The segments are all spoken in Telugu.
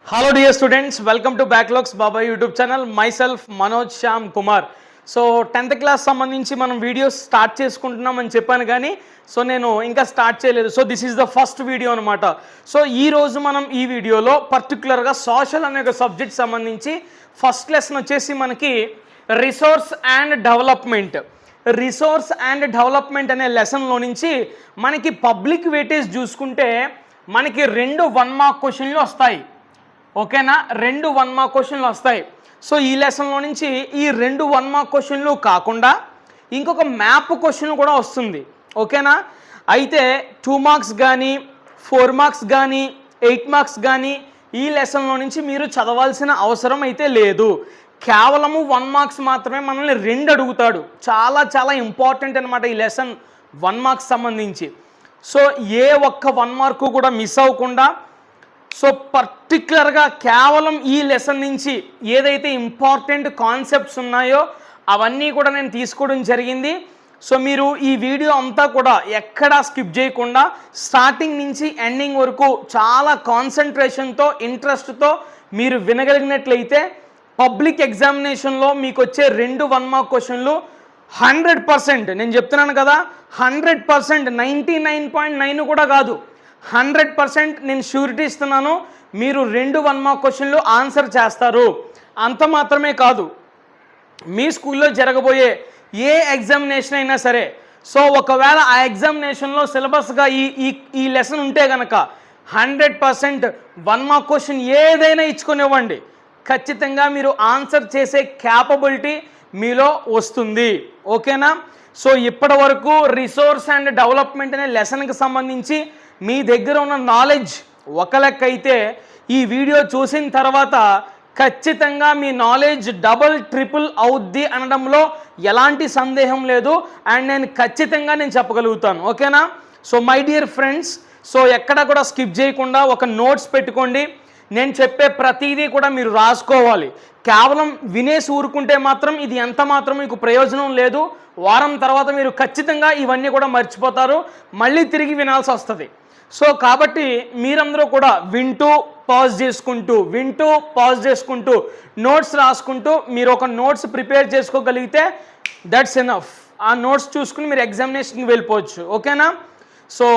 Hello dear students, welcome to Backlogs Baba YouTube channel. Myself Manoj Shyam Kumar. So 10th class సంబంధించి మనం వీడియోస్ స్టార్ట్ చేసుకుంటున్నామని చెప్పాను కానీ నేను ఇంకా స్టార్ట్ చేయలేదు. So this is the first video అనమాట. సో ఈరోజు మనం ఈ వీడియోలో పర్టికులర్గా సోషల్ అనే ఒక సబ్జెక్ట్ సంబంధించి ఫస్ట్ లెసన్ వచ్చేసి మనకి రిసోర్స్ అండ్ డెవలప్మెంట్ అనే లెసన్లో నుంచి మనకి పబ్లిక్ వెయిటేజ్ చూసుకుంటే మనకి 2 1 మార్క్ క్వశ్చన్లు వస్తాయి. ఓకేనా, 2 1 మార్క్ క్వశ్చన్లు వస్తాయి. సో ఈ లెసన్లో నుంచి ఈ 2 1 మార్క్ క్వశ్చన్లు కాకుండా ఇంకొక మ్యాప్ క్వశ్చన్ కూడా వస్తుంది. ఓకేనా, అయితే 2 మార్క్స్ కానీ 4 మార్క్స్ కానీ 8 మార్క్స్ కానీ ఈ లెసన్లో నుంచి మీరు చదవాల్సిన అవసరం అయితే లేదు. కేవలము 1 మార్క్స్ మాత్రమే మనల్ని 2 అడుగుతాడు. చాలా చాలా ఇంపార్టెంట్ అనమాట ఈ లెసన్ 1 మార్క్స్ సంబంధించి. సో ఏ ఒక్క 1 మార్కు కూడా మిస్ అవ్వకుండా సో పర్టికులర్గా కేవలం ఈ లెసన్ నుంచి ఏదైతే ఇంపార్టెంట్ కాన్సెప్ట్స్ ఉన్నాయో అవన్నీ కూడా నేను తీసుకోవడం జరిగింది. సో మీరు ఈ వీడియో అంతా కూడా ఎక్కడా స్కిప్ చేయకుండా స్టార్టింగ్ నుంచి ఎండింగ్ వరకు చాలా కాన్సన్ట్రేషన్తో ఇంట్రెస్ట్తో మీరు వినగలిగినట్లయితే పబ్లిక్ ఎగ్జామినేషన్లో మీకు వచ్చే 2 1 మార్క్ క్వశ్చన్లు 100%, నేను చెప్తున్నాను కదా, 100%, 99.9 కూడా కాదు, 100% నేను ష్యూరిటీ ఇస్తున్నాను. మీరు 2 1 మార్క్ క్వశ్చన్లు ఆన్సర్ చేస్తారు. అంత మాత్రమే కాదు, మీ స్కూల్లో జరగబోయే ఏ ఎగ్జామినేషన్ అయినా సరే, సో ఒకవేళ ఆ ఎగ్జామినేషన్లో సిలబస్గా ఈ లెసన్ ఉంటే కనుక 100% 1 మార్క్ క్వశ్చన్ ఏదైనా ఇచ్చుకునివ్వండి, ఖచ్చితంగా మీరు ఆన్సర్ చేసే క్యాపబిలిటీ మీలో వస్తుంది. ఓకేనా, సో ఇప్పటి వరకు రిసోర్స్ అండ్ డెవలప్మెంట్ అనే లెసన్కి సంబంధించి మీ దగ్గర ఉన్న నాలెడ్జ్ ఒక లెక్క అయితే, ఈ వీడియో చూసిన తర్వాత ఖచ్చితంగా మీ నాలెడ్జ్ డబుల్ ట్రిపుల్ అవుద్ది అనడంలో ఎలాంటి సందేహం లేదు. అండ్ నేను ఖచ్చితంగా చెప్పగలుగుతాను. ఓకేనా, so my dear friends, so ఎక్కడ కూడా స్కిప్ చేయకుండా ఒక నోట్స్ పెట్టుకోండి. నేను చెప్పే ప్రతిదీ కూడా మీరు రాసుకోవాలి. కేవలం వినేసి ఊరుకుంటే మాత్రం ఇది ఎంత మాత్రం మీకు ప్రయోజనం లేదు. వారం తర్వాత మీరు ఖచ్చితంగా ఇవన్నీ కూడా మర్చిపోతారు, మళ్ళీ తిరిగి వినాల్సి వస్తుంది. సో కాబట్టి మీరందరూ కూడా వింటూ పాజ్ చేసుకుంటూ నోట్స్ రాసుకుంటూ మీరు ఒక నోట్స్ ప్రిపేర్ చేసుకోగలిగితే దట్స్ ఎనఫ్. ఆ నోట్స్ చూసుకుని మీరు ఎగ్జామినేషన్కి వెళ్ళిపోవచ్చు. ఓకేనా, so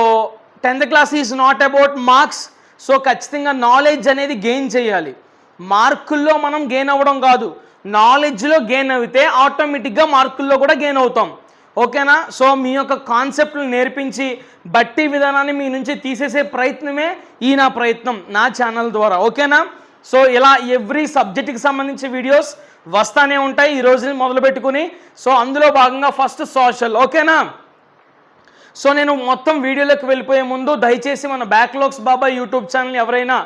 10th class is not about marks. So ఖచ్చితంగా నాలెడ్జ్ అనేది గెయిన్ చేయాలి. మార్కుల్లో మనం గెయిన్ అవ్వడం కాదు, నాలెడ్జ్లో గెయిన్ అయితే ఆటోమేటిక్గా మార్కుల్లో కూడా గెయిన్ అవుతాం. ఓకేనా, సో మీ యొక్క కాన్సెప్ట్లు నేర్పించి బట్టి విధానాన్ని మీ నుంచి తీసేసే ప్రయత్నమే నా ప్రయత్నం నా ఛానల్ ద్వారా. ఓకేనా, సో ఇలా ఎవ్రీ సబ్జెక్ట్కి సంబంధించి వీడియోస్ వస్తానే ఉంటాయి ఈ రోజు మొదలు పెట్టుకుని. సో అందులో భాగంగా ఫస్ట్ సోషల్. ఓకేనా, సో నేను మొత్తం వీడియోలోకి వెళ్ళిపోయే ముందు దయచేసి మన బ్యాక్లాగ్స్ బాబా యూట్యూబ్ ఛానల్ ఎవరైనా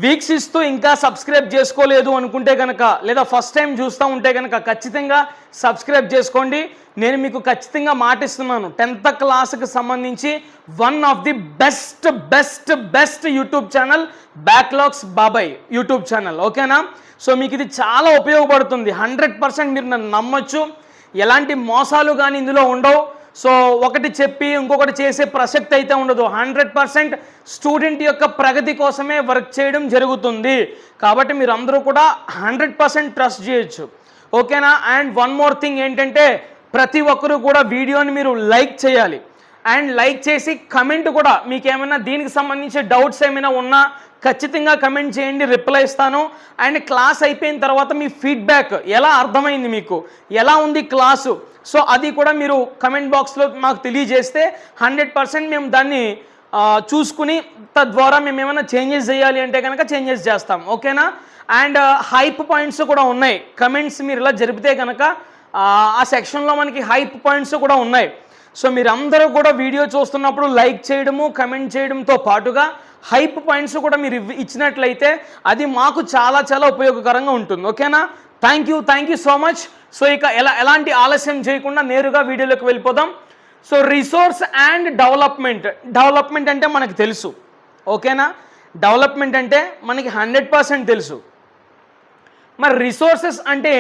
వీక్షిస్తూ ఇంకా సబ్స్క్రైబ్ చేసుకోలేదు అనుకుంటే కనుక, లేదా ఫస్ట్ టైం చూస్తూ ఉంటే కనుక ఖచ్చితంగా సబ్స్క్రైబ్ చేసుకోండి. నేను మీకు ఖచ్చితంగా మాటిస్తున్నాను, 10th క్లాస్కి సంబంధించి one of the best YouTube channel backlogs బాబాయ్ యూట్యూబ్ ఛానల్. ఓకేనా, సో మీకు ఇది చాలా ఉపయోగపడుతుంది. 100% మీరు నన్ను నమ్మొచ్చు. ఎలాంటి మోసాలు కానీ ఇందులో ఉండవు. సో ఒకటి చెప్పి ఇంకొకటి చేసే ప్రసక్తి అయితే ఉండదు. 100% స్టూడెంట్ యొక్క ప్రగతి కోసమే వర్క్ చేయడం జరుగుతుంది. కాబట్టి మీరు అందరూ కూడా 100% ట్రస్ట్ చేయొచ్చు. ఓకేనా, అండ్ వన్ మోర్ థింగ్ ఏంటంటే, ప్రతి ఒక్కరూ కూడా వీడియోని మీరు లైక్ చేయాలి. అండ్ లైక్ చేసి కమెంట్ కూడా, మీకు ఏమైనా దీనికి సంబంధించి డౌట్స్ ఏమైనా ఉన్నా ఖచ్చితంగా కమెంట్ చేయండి, రిప్లై ఇస్తాను. అండ్ క్లాస్ అయిపోయిన తర్వాత మీ ఫీడ్బ్యాక్, ఎలా అర్థమైంది మీకు, ఎలా ఉంది క్లాసు, సో అది కూడా మీరు కమెంట్ బాక్స్లో మాకు తెలియజేస్తే 100% మేము దాన్ని చూసుకుని తద్వారా మేము ఏమైనా చేంజెస్ చేయాలి అంటే కనుక చేంజెస్ చేస్తాం. ఓకేనా, అండ్ హైప్ పాయింట్స్ కూడా ఉన్నాయి. కమెంట్స్ మీరు ఇలా జరిపితే కనుక ఆ సెక్షన్లో మనకి హైప్ పాయింట్స్ కూడా ఉన్నాయి. సో మీరు అందరూ కూడా వీడియో చూస్తున్నప్పుడు లైక్ చేయడము కమెంట్ చేయడంతో పాటుగా హైప్ పాయింట్స్ కూడా మీరు ఇచ్చినట్లయితే అది మాకు చాలా చాలా ఉపయోగకరంగా ఉంటుంది. ఓకేనా, thank you so much. So ఇక ఎలాంటి ఆలస్యం చేయకుండా నేరుగా వీడియోలోకి వెళ్ళిపోదాం. సో రిసోర్స్ అండ్ డెవలప్మెంట్ అంటే మనకు తెలుసు. ఓకేనా, డెవలప్మెంట్ అంటే మనకి 100% తెలుసు. మరి రిసోర్స్ అంటే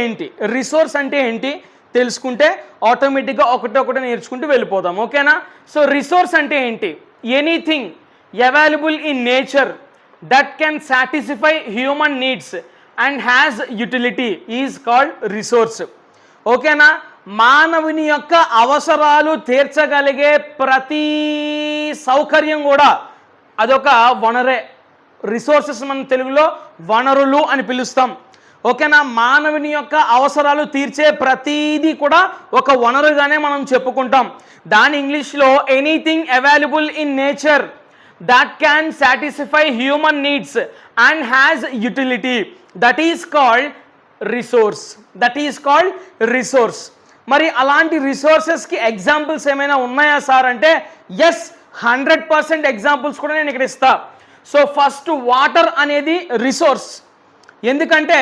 ఏంటి తెలుసుకుంటే ఆటోమేటిక్గా ఒకటి నేర్చుకుంటూ వెళ్ళిపోదాం. ఓకేనా, సో రిసోర్స్ అంటే ఏంటి? Anything available in nature that can satisfy human needs and has utility is called resource. ఓకేనా? మానవుని యొక్క అవసరాలు తీర్చగలిగే ప్రతి సౌకర్యం కూడా అదొక వనరే. రిసోర్సెస్ మనం తెలుగులో వనరులు అని పిలుస్తాం. ఓకేనా? మానవుని యొక్క అవసరాలు తీర్చే ప్రతీది కూడా ఒక వనరుగానే మనం చెప్పుకుంటాం. దాని ఇంగ్లీష్లో anything available in nature that can satisfy human needs and has utility, that is called resource. That is called resource. మరి అలాంటి రిసోర్సెస్కి ఎగ్జాంపుల్స్ ఏమైనా ఉన్నాయా సార్ అంటే ఎస్, 100% ఎగ్జాంపుల్స్ కూడా నేను ఇక్కడ ఇస్తా. సో ఫస్ట్ వాటర్ అనేది రిసోర్స్. ఎందుకంటే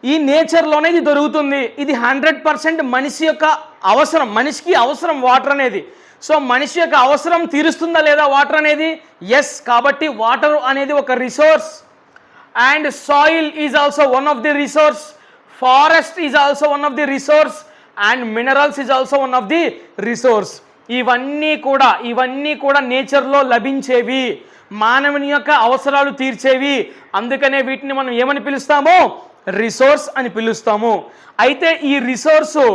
ఈ నేచర్లోనే ఇది దొరుకుతుంది. ఇది 100% మనిషి యొక్క అవసరం, మనిషికి అవసరం వాటర్ అనేది. సో మనిషి యొక్క అవసరం తీరుస్తుందా లేదా వాటర్ అనేది? ఎస్. కాబట్టి వాటర్ అనేది ఒక resource. And soil is also one of the resource, forest is also one of the resource, and minerals is also one of the resource. ఇవన్నీ కూడా నేచర్లో లభించేవి, మానవుని యొక్క అవసరాలు తీర్చేవి. అందుకనే వీటిని మనం ఏమని పిలుస్తాము? రిసోర్స్ అని పిలుస్తాము. అయితే ఈ రిసోర్సు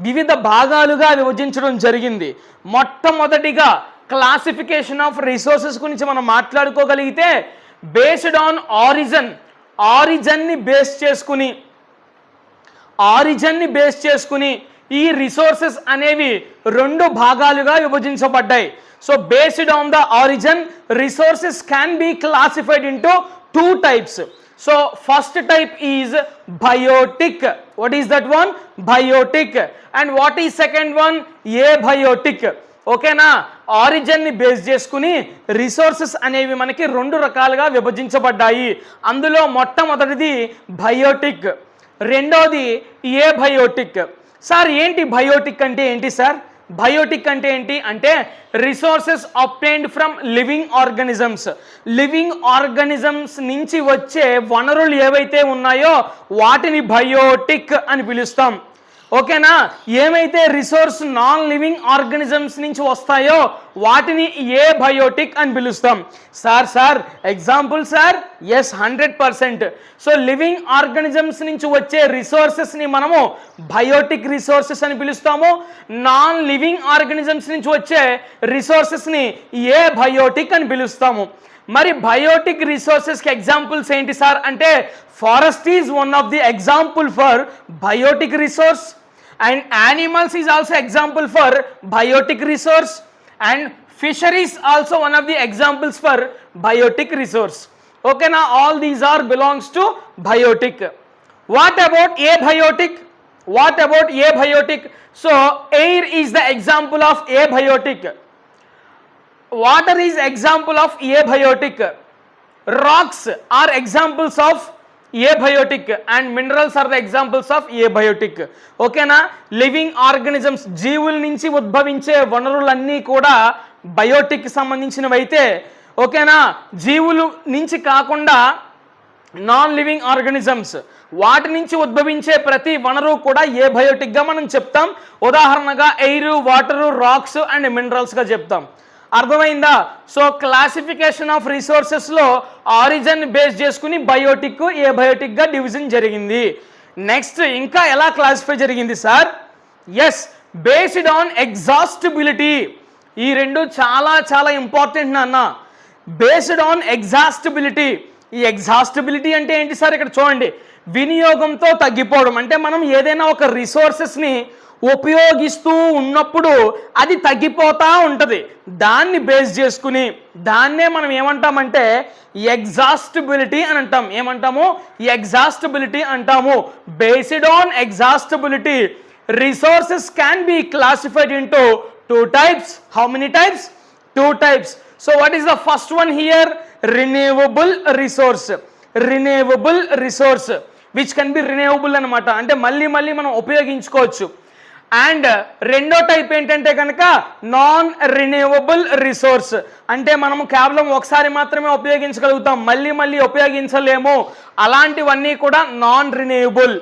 వివిధ భాగాలుగా విభజించడం జరిగింది. మొట్టమొదటిగా క్లాసిఫికేషన్ ఆఫ్ రిసోర్సెస్ గురించి మనం మాట్లాడుకోగలిగితే బేస్డ్ ఆన్ ఆరిజన్ని బేస్ చేసుకుని ఈ రిసోర్సెస్ అనేవి 2 భాగాలుగా విభజించబడ్డాయి. So based on the origin resources can be classified into 2 types. So first type is biotic. What is that one? Biotic. And what is second one? Abiotic. ఓకేనా? ఆరిజిన్ని బేస్ చేసుకుని రిసోర్సెస్ అనేవి మనకి 2 రకాలుగా విభజించబడ్డాయి. అందులో మొట్టమొదటిది బయోటిక్, రెండోది ఏబయోటిక్. సార్ ఏంటి బయోటిక్ అంటే ఏంటి సార్? బయోటిక్ అంటే ఏంటి అంటే resources obtained from living organisms నుంచి వచ్చే వనరులు ఏవైతే ఉన్నాయో వాటిని బయోటిక్ అని పిలుస్తాం. ఓకేనా? ఏమైతే రిసోర్స్ నాన్ లివింగ్ ఆర్గానిజమ్స్ నుంచి వస్తాయో వాటిని ఏబయోటిక్ అని పిలుస్తాం. Sir example sir? Yes, 100%. So living organisms నుంచి వచ్చే రిసోర్సెస్ని మనము బయోటిక్ రిసోర్సెస్ అని పిలుస్తాము. నాన్ లివింగ్ ఆర్గానిజమ్స్ నుంచి వచ్చే రిసోర్సెస్ని ఏబయోటిక్ అని పిలుస్తాము. మరి బయోటిక్ రిసోర్సెస్కి ఎగ్జాంపుల్స్ ఏంటి సార్ అంటే forest is one of the example for biotic resource, and animals is also example for biotic resource, and fisheries also one of the examples for biotic resource. Okay, now all these are belongs to biotic. What about abiotic? So air is the example of abiotic, water is example of abiotic, rocks are examples of abiotic, and minerals are the examples of abiotic. ఓకేనా? లివింగ్ ఆర్గానిజమ్స్ జీవుల నుంచి ఉద్భవించే వనరులన్నీ కూడా బయోటిక్ సంబంధించినవి అయితే, ఓకేనా, జీవుల నుంచి కాకుండా నాన్ లివింగ్ ఆర్గానిజమ్స్ వాటి నుంచి ఉద్భవించే ప్రతి వనరు కూడా ఏబయోటిక్గా మనం చెప్తాం. ఉదాహరణగా ఎయిర్, వాటరు, రాక్స్ అండ్ మినరల్స్గా చెప్తాం. అర్థమైందా? సో క్లాసిఫికేషన్ ఆఫ్ రిసోర్సెస్లో ఆరిజిన్ బేస్ చేసుకుని బయోటిక్, ఏబయోటిక్గా డివిజన్ జరిగింది. నెక్స్ట్ ఇంకా ఎలా క్లాసిఫై జరిగింది sir? Yes, based on exhaustibility. ఈ 2 చాలా ఇంపార్టెంట్ నాన్న. Based on exhaustibility. ఈ ఎగ్జాస్టిబిలిటీ అంటే ఏంటి సార్? ఇక్కడ చూడండి, వినియోగంతో తగ్గిపోవడం. అంటే మనం ఏదైనా ఒక రిసోర్సెస్ని ఉపయోగిస్తూ ఉన్నప్పుడు అది తగ్గిపోతూ ఉంటుంది. దాన్ని బేస్ చేసుకుని దాన్నే మనం ఏమంటామంటే ఎగ్జాస్టిబిలిటీ అని అంటాం. ఏమంటాము? ఎగ్జాస్టిబిలిటీ అంటాము. Based on exhaustibility resources can be classified into 2 types. How many types? 2 types. So what is the first one here? Renewable resource. Which can be renewable అనమాట. అంటే మళ్ళీ మనం ఉపయోగించుకోవచ్చు. అండ్ రెండో టైప్ ఏంటంటే కనుక నాన్ రిన్యూవబుల్ రిసోర్స్. అంటే మనము కేవలం ఒకసారి మాత్రమే ఉపయోగించగలుగుతాం, మళ్ళీ ఉపయోగించలేము. అలాంటివన్నీ కూడా నాన్ రిన్యూవబుల్.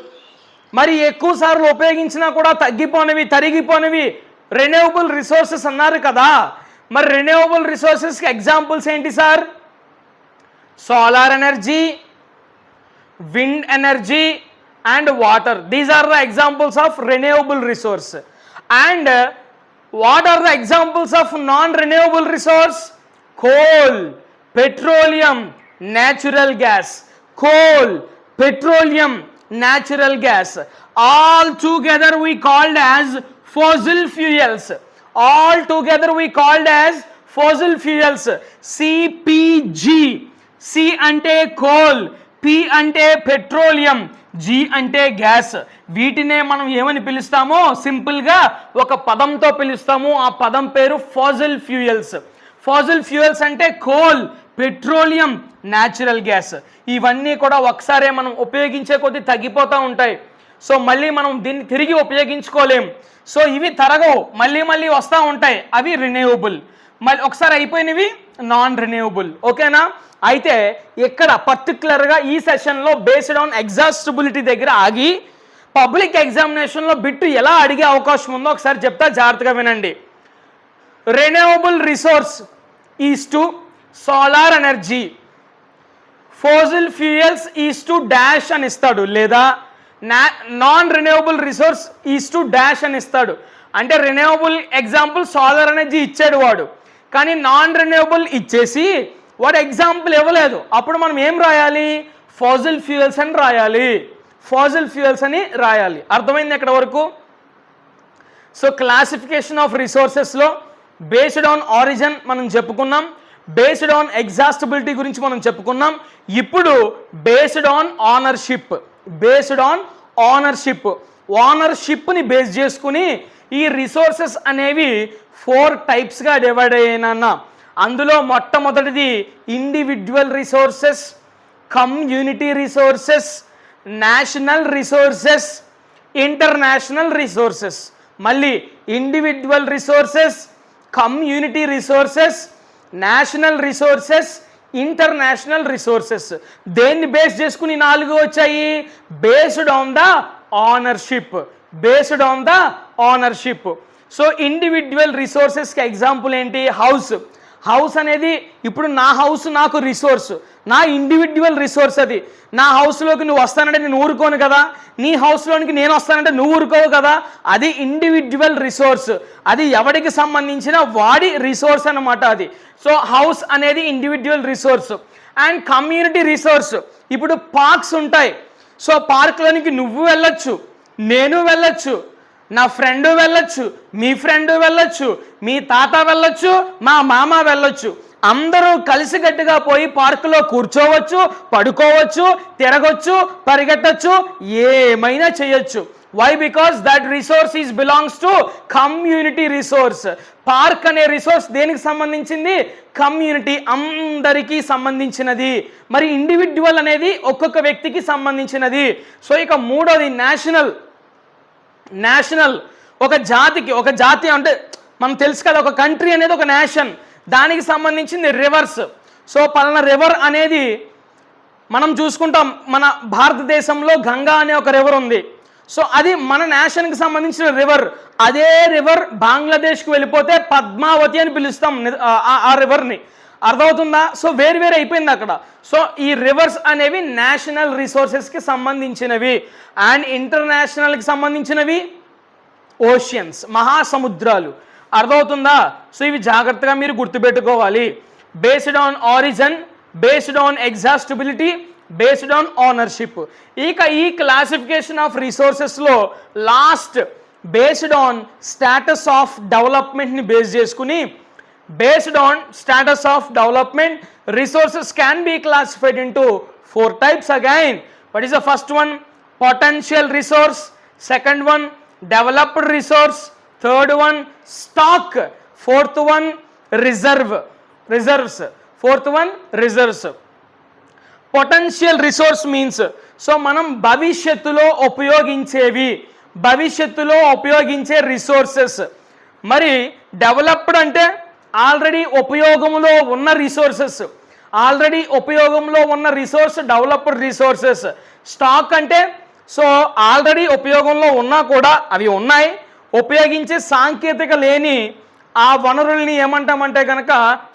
మరి ఎక్కువ సార్లు ఉపయోగించినా కూడా తరిగిపోనివి రెన్యూవబుల్ రిసోర్సెస్ అన్నారు కదా. మరి రెన్యూవబుల్ రిసోర్సెస్కి ఎగ్జాంపుల్స్ ఏంటి sir? solar energy, wind energy and water. These are the examples of renewable resource. And what are the examples of non-renewable resource? Coal, petroleum, natural gas. Coal, petroleum, natural gas, all together we called as fossil fuels. All together we called as fossil fuels. CPG. C అంటే కోల్, P అంటే పెట్రోలియం, G అంటే గ్యాస్. వీటినే మనం ఏమని పిలుస్తామో సింపుల్గా ఒక పదంతో పిలుస్తాము. ఆ పదం పేరు ఫాసిల్ ఫ్యూయల్స్. ఫాసిల్ ఫ్యూయల్స్ అంటే కోల్, పెట్రోలియం, న్యాచురల్ గ్యాస్. ఇవన్నీ కూడా ఒకసారి మనం ఉపయోగించే కొద్దీ తగ్గిపోతూ ఉంటాయి. సో మళ్ళీ మనం దీన్ని తిరిగి ఉపయోగించుకోలేం. సో ఇవి తరగవు, మళ్ళీ మళ్ళీ వస్తూ ఉంటాయి. అవి రిన్యూవబుల్. మళ్ళీ ఒకసారి అయిపోయినవి నాన్ రిన్యూవబుల్. ఓకేనా? అయితే ఇక్కడ పర్టికులర్గా ఈ సెషన్లో బేస్డ్ ఆన్ ఎగ్జాస్టిబిలిటీ దగ్గర ఆగి పబ్లిక్ ఎగ్జామినేషన్లో బిట్టు ఎలా అడిగే అవకాశం ఉందో ఒకసారి చెప్తా, జాగ్రత్తగా వినండి. Renewable resource is to solar energy, fossil fuels is to dash అని ఇస్తాడు, లేదా non renewable resource is to dash అని ఇస్తాడు. అంటే రెన్యూవబుల్ ఎగ్జాంపుల్ సోలార్ ఎనర్జీ ఇచ్చాడు వాడు, కానీ నాన్ రెన్యూవబుల్ ఇచ్చేసి వాడు ఎగ్జాంపుల్ ఇవ్వలేదు. అప్పుడు మనం ఏం రాయాలి? ఫాసిల్ ఫ్యూయల్స్ అని రాయాలి. ఫాసిల్ ఫ్యూయల్స్ అని రాయాలి. అర్థమైంది ఎక్కడ వరకు? సో క్లాసిఫికేషన్ ఆఫ్ రిసోర్సెస్లో బేస్డ్ ఆన్ ఆరిజిన్ మనం చెప్పుకున్నాం, బేస్డ్ ఆన్ ఎగ్జాస్టిబిలిటీ గురించి మనం చెప్పుకున్నాం. ఇప్పుడు based on ownership. Based on ownership, ఓనర్షిప్ని బేస్ చేసుకుని ఈ రిసోర్సెస్ అనేవి 4 టైప్స్గా డివైడ్ అయ్యాయన్న. అందులో మొట్టమొదటిది individual resources, community resources, national resources, international resources. మళ్ళీ individual resources, community resources, national resources, international resources. దేన్ని బేస్ చేసుకుని 4 వచ్చాయి? Based on the ownership. Based on the ownership. So individual రిసోర్సెస్కి ఎగ్జాంపుల్ ఏంటి? హౌస్. హౌస్ అనేది ఇప్పుడు నా హౌస్ నాకు రిసోర్స్, నా ఇండివిజువల్ రిసోర్స్. అది నా హౌస్లోకి నువ్వు వస్తానంటే నేను ఊరుకోను కదా, నీ హౌస్లోనికి నేను వస్తానంటే నువ్వు ఊరుకోవు కదా. అది ఇండివిజువల్ రిసోర్స్, అది ఎవరికి సంబంధించిన వాడి రిసోర్స్ అన్నమాట అది. సో హౌస్ అనేది individual resource. And community resource, ఇప్పుడు పార్క్స్ ఉంటాయి. సో పార్క్లోనికి నువ్వు వెళ్ళొచ్చు, నేను వెళ్ళొచ్చు, నా ఫ్రెండ్ వెళ్ళొచ్చు, మీ ఫ్రెండ్ వెళ్ళొచ్చు, మీ తాత వెళ్ళొచ్చు, మా మామ వెళ్ళొచ్చు. అందరూ కలిసికట్టుగా పోయి పార్కులో కూర్చోవచ్చు, పడుకోవచ్చు, తిరగొచ్చు, పరిగెట్టచ్చు, ఏమైనా చేయొచ్చు. Why? Because that resource is belongs to community resource. Park అనే రిసోర్స్ దేనికి సంబంధించింది? కమ్యూనిటీ, అందరికీ సంబంధించినది. మరి ఇండివిజువల్ అనేది ఒక్కొక్క వ్యక్తికి సంబంధించినది. సో ఇక మూడోది నేషనల్. నేషనల్ ఒక జాతికి, ఒక జాతి అంటే మనం తెలుసు కదా, ఒక కంట్రీ అనేది ఒక నేషన్, దానికి సంబంధించింది రివర్స్. సో పలానా రివర్ అనేది మనం చూసుకుంటాం, మన భారతదేశంలో గంగా అనే ఒక రివర్ ఉంది. సో అది మన నేషన్కి సంబంధించిన రివర్. అదే రివర్ బంగ్లాదేశ్కి వెళ్ళిపోతే పద్మావతి అని పిలుస్తాం ఆ రివర్ని. అర్థమవుతుందా? సో వేరు వేరు అయిపోయింది అక్కడ. సో ఈ రివర్స్ అనేవి నేషనల్ రిసోర్సెస్కి సంబంధించినవి. అండ్ ఇంటర్నేషనల్కి సంబంధించినవి ఓషియన్స్, మహాసముద్రాలు. అర్థమవుతుందా? సో ఇవి జాగ్రత్తగా మీరు గుర్తుపెట్టుకోవాలి. Based on origin, based on exhaustibility, based on ownership. ఇక ఈ క్లాసిఫికేషన్ ఆఫ్ రిసోర్సెస్లో last based on status of డెవలప్మెంట్ని బేస్ చేసుకుని, based on status of development, resources can be classified into 4 types again. What is the first one? Potential resource. Second one, developed resource. Third one, stock. Fourth one, reserves. Fourth one, reserves. Potential resource means, so మనం భవిష్యత్తులో ఉపయోగించే రిసోర్సెస్. మరి డెవలప్డ్ అంటే ఆల్రెడీ ఉపయోగంలో ఉన్న రిసోర్సెస్, ఆల్రెడీ ఉపయోగంలో ఉన్న రిసోర్స్ డెవలప్డ్ రిసోర్సెస్. స్టాక్ అంటే సో ఆల్రెడీ ఉపయోగంలో ఉన్నా కూడా అవి ఉన్నాయి, ఉపయోగించే సాంకేతిక లేని ఆ వనరుల్ని ఏమంటామంటే కనుక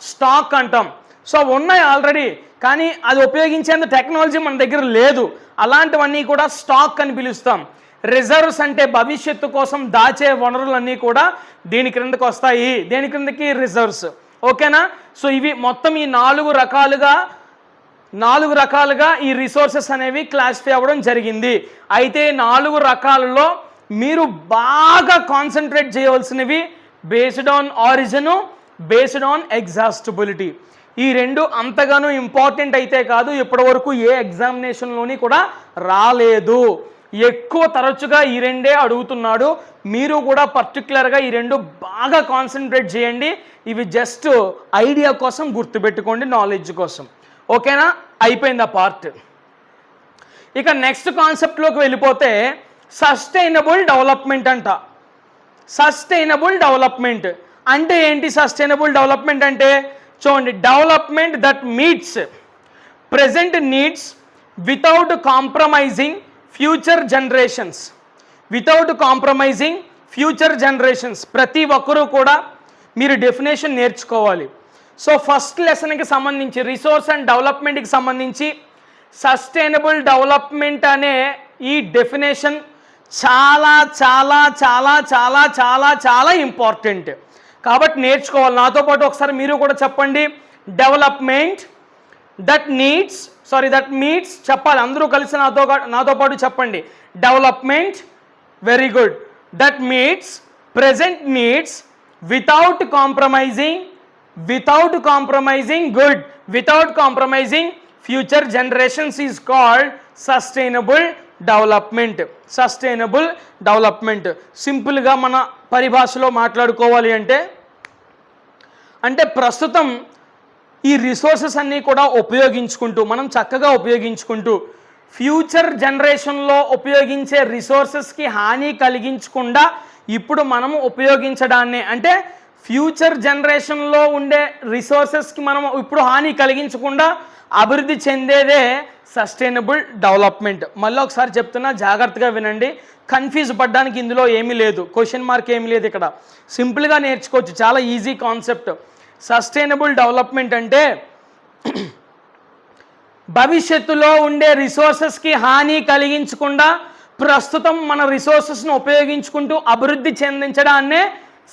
స్టాక్ అంటాం. సో ఉన్నాయి ఆల్రెడీ, కానీ అది ఉపయోగించేంత టెక్నాలజీ మన దగ్గర లేదు. అలాంటివన్నీ కూడా స్టాక్ అని పిలుస్తాం. రిజర్వ్స్ అంటే భవిష్యత్తు కోసం దాచే వనరులన్నీ కూడా దీని క్రిందకి వస్తాయి. దేని క్రిందకి? రిజర్వ్స్. ఓకేనా? సో ఇవి మొత్తం ఈ నాలుగు రకాలుగా ఈ రిసోర్సెస్ అనేవి క్లాసిఫై అవ్వడం జరిగింది. అయితే 4 రకాలలో మీరు బాగా కాన్సన్ట్రేట్ చేయవలసినవి based on origin, based on exhaustibility. ఈ రెండు అంతగానో ఇంపార్టెంట్ అయితే కాదు, ఇప్పటివరకు ఏ ఎగ్జామినేషన్లోని కూడా రాలేదు. ఎక్కువ తరచుగా ఈ రెండే అడుగుతున్నాడు. మీరు కూడా పర్టికులర్గా ఈ రెండు బాగా కాన్సన్ట్రేట్ చేయండి. ఇవి జస్ట్ ఐడియా కోసం గుర్తుపెట్టుకోండి, నాలెడ్జ్ కోసం. ఓకేనా? అయిపోయింది ఆ పార్ట్. ఇక నెక్స్ట్ కాన్సెప్ట్లోకి వెళ్ళిపోతే సస్టైనబుల్ డెవలప్మెంట్ అంట. సస్టైనబుల్ డెవలప్మెంట్ అంటే ఏంటి? సస్టైనబుల్ డెవలప్మెంట్ అంటే చూడండి, development that meets present needs without compromising future generations. Without compromising future generations. ప్రతి ఒక్కరూ కూడా మీరు డెఫినేషన్ నేర్చుకోవాలి. సో ఫస్ట్ లెసన్కి సంబంధించి రిసోర్స్ అండ్ డెవలప్మెంట్కి సంబంధించి సస్టైనబుల్ డెవలప్మెంట్ అనే ఈ డెఫినేషన్ చాలా చాలా చాలా చాలా చాలా చాలా ఇంపార్టెంట్. కాబట్టి నేర్చుకోవాలి. నాతో పాటు ఒకసారి మీరు కూడా చెప్పండి. డెవలప్మెంట్ దట్ మీట్స్ చెప్పాలి. అందరూ కలిసి నాతో పాటు చెప్పండి. Development, very good, that meets present needs without compromising future generations is called sustainable development. సింపుల్గా మన పరిభాషలో మాట్లాడుకోవాలి అంటే ప్రస్తుతం ఈ రిసోర్సెస్ అన్నీ కూడా మనం చక్కగా ఉపయోగించుకుంటూ ఫ్యూచర్ జనరేషన్లో ఉపయోగించే రిసోర్సెస్కి హాని కలిగించకుండా ఇప్పుడు మనము ఉపయోగించడాన్ని, అంటే ఫ్యూచర్ జనరేషన్లో ఉండే రిసోర్సెస్కి మనం ఇప్పుడు హాని కలిగించకుండా అభివృద్ధి చెందేదే సస్టైనబుల్ డెవలప్మెంట్. మళ్ళీ ఒకసారి చెప్తున్నా, జాగ్రత్తగా వినండి. కన్ఫ్యూజ్ పడ్డానికి ఇందులో ఏమీ లేదు, క్వశ్చన్ మార్క్ ఏమీ లేదు. ఇక్కడ సింపుల్గా నేర్చుకోవచ్చు, చాలా ఈజీ కాన్సెప్ట్. సస్టైనబుల్ డెవలప్మెంట్ అంటే భవిష్యత్తులో ఉండే రిసోర్సెస్కి హాని కలిగించకుండా ప్రస్తుతం మన రిసోర్సెస్ను ఉపయోగించుకుంటూ అభివృద్ధి చెందించడాన్నే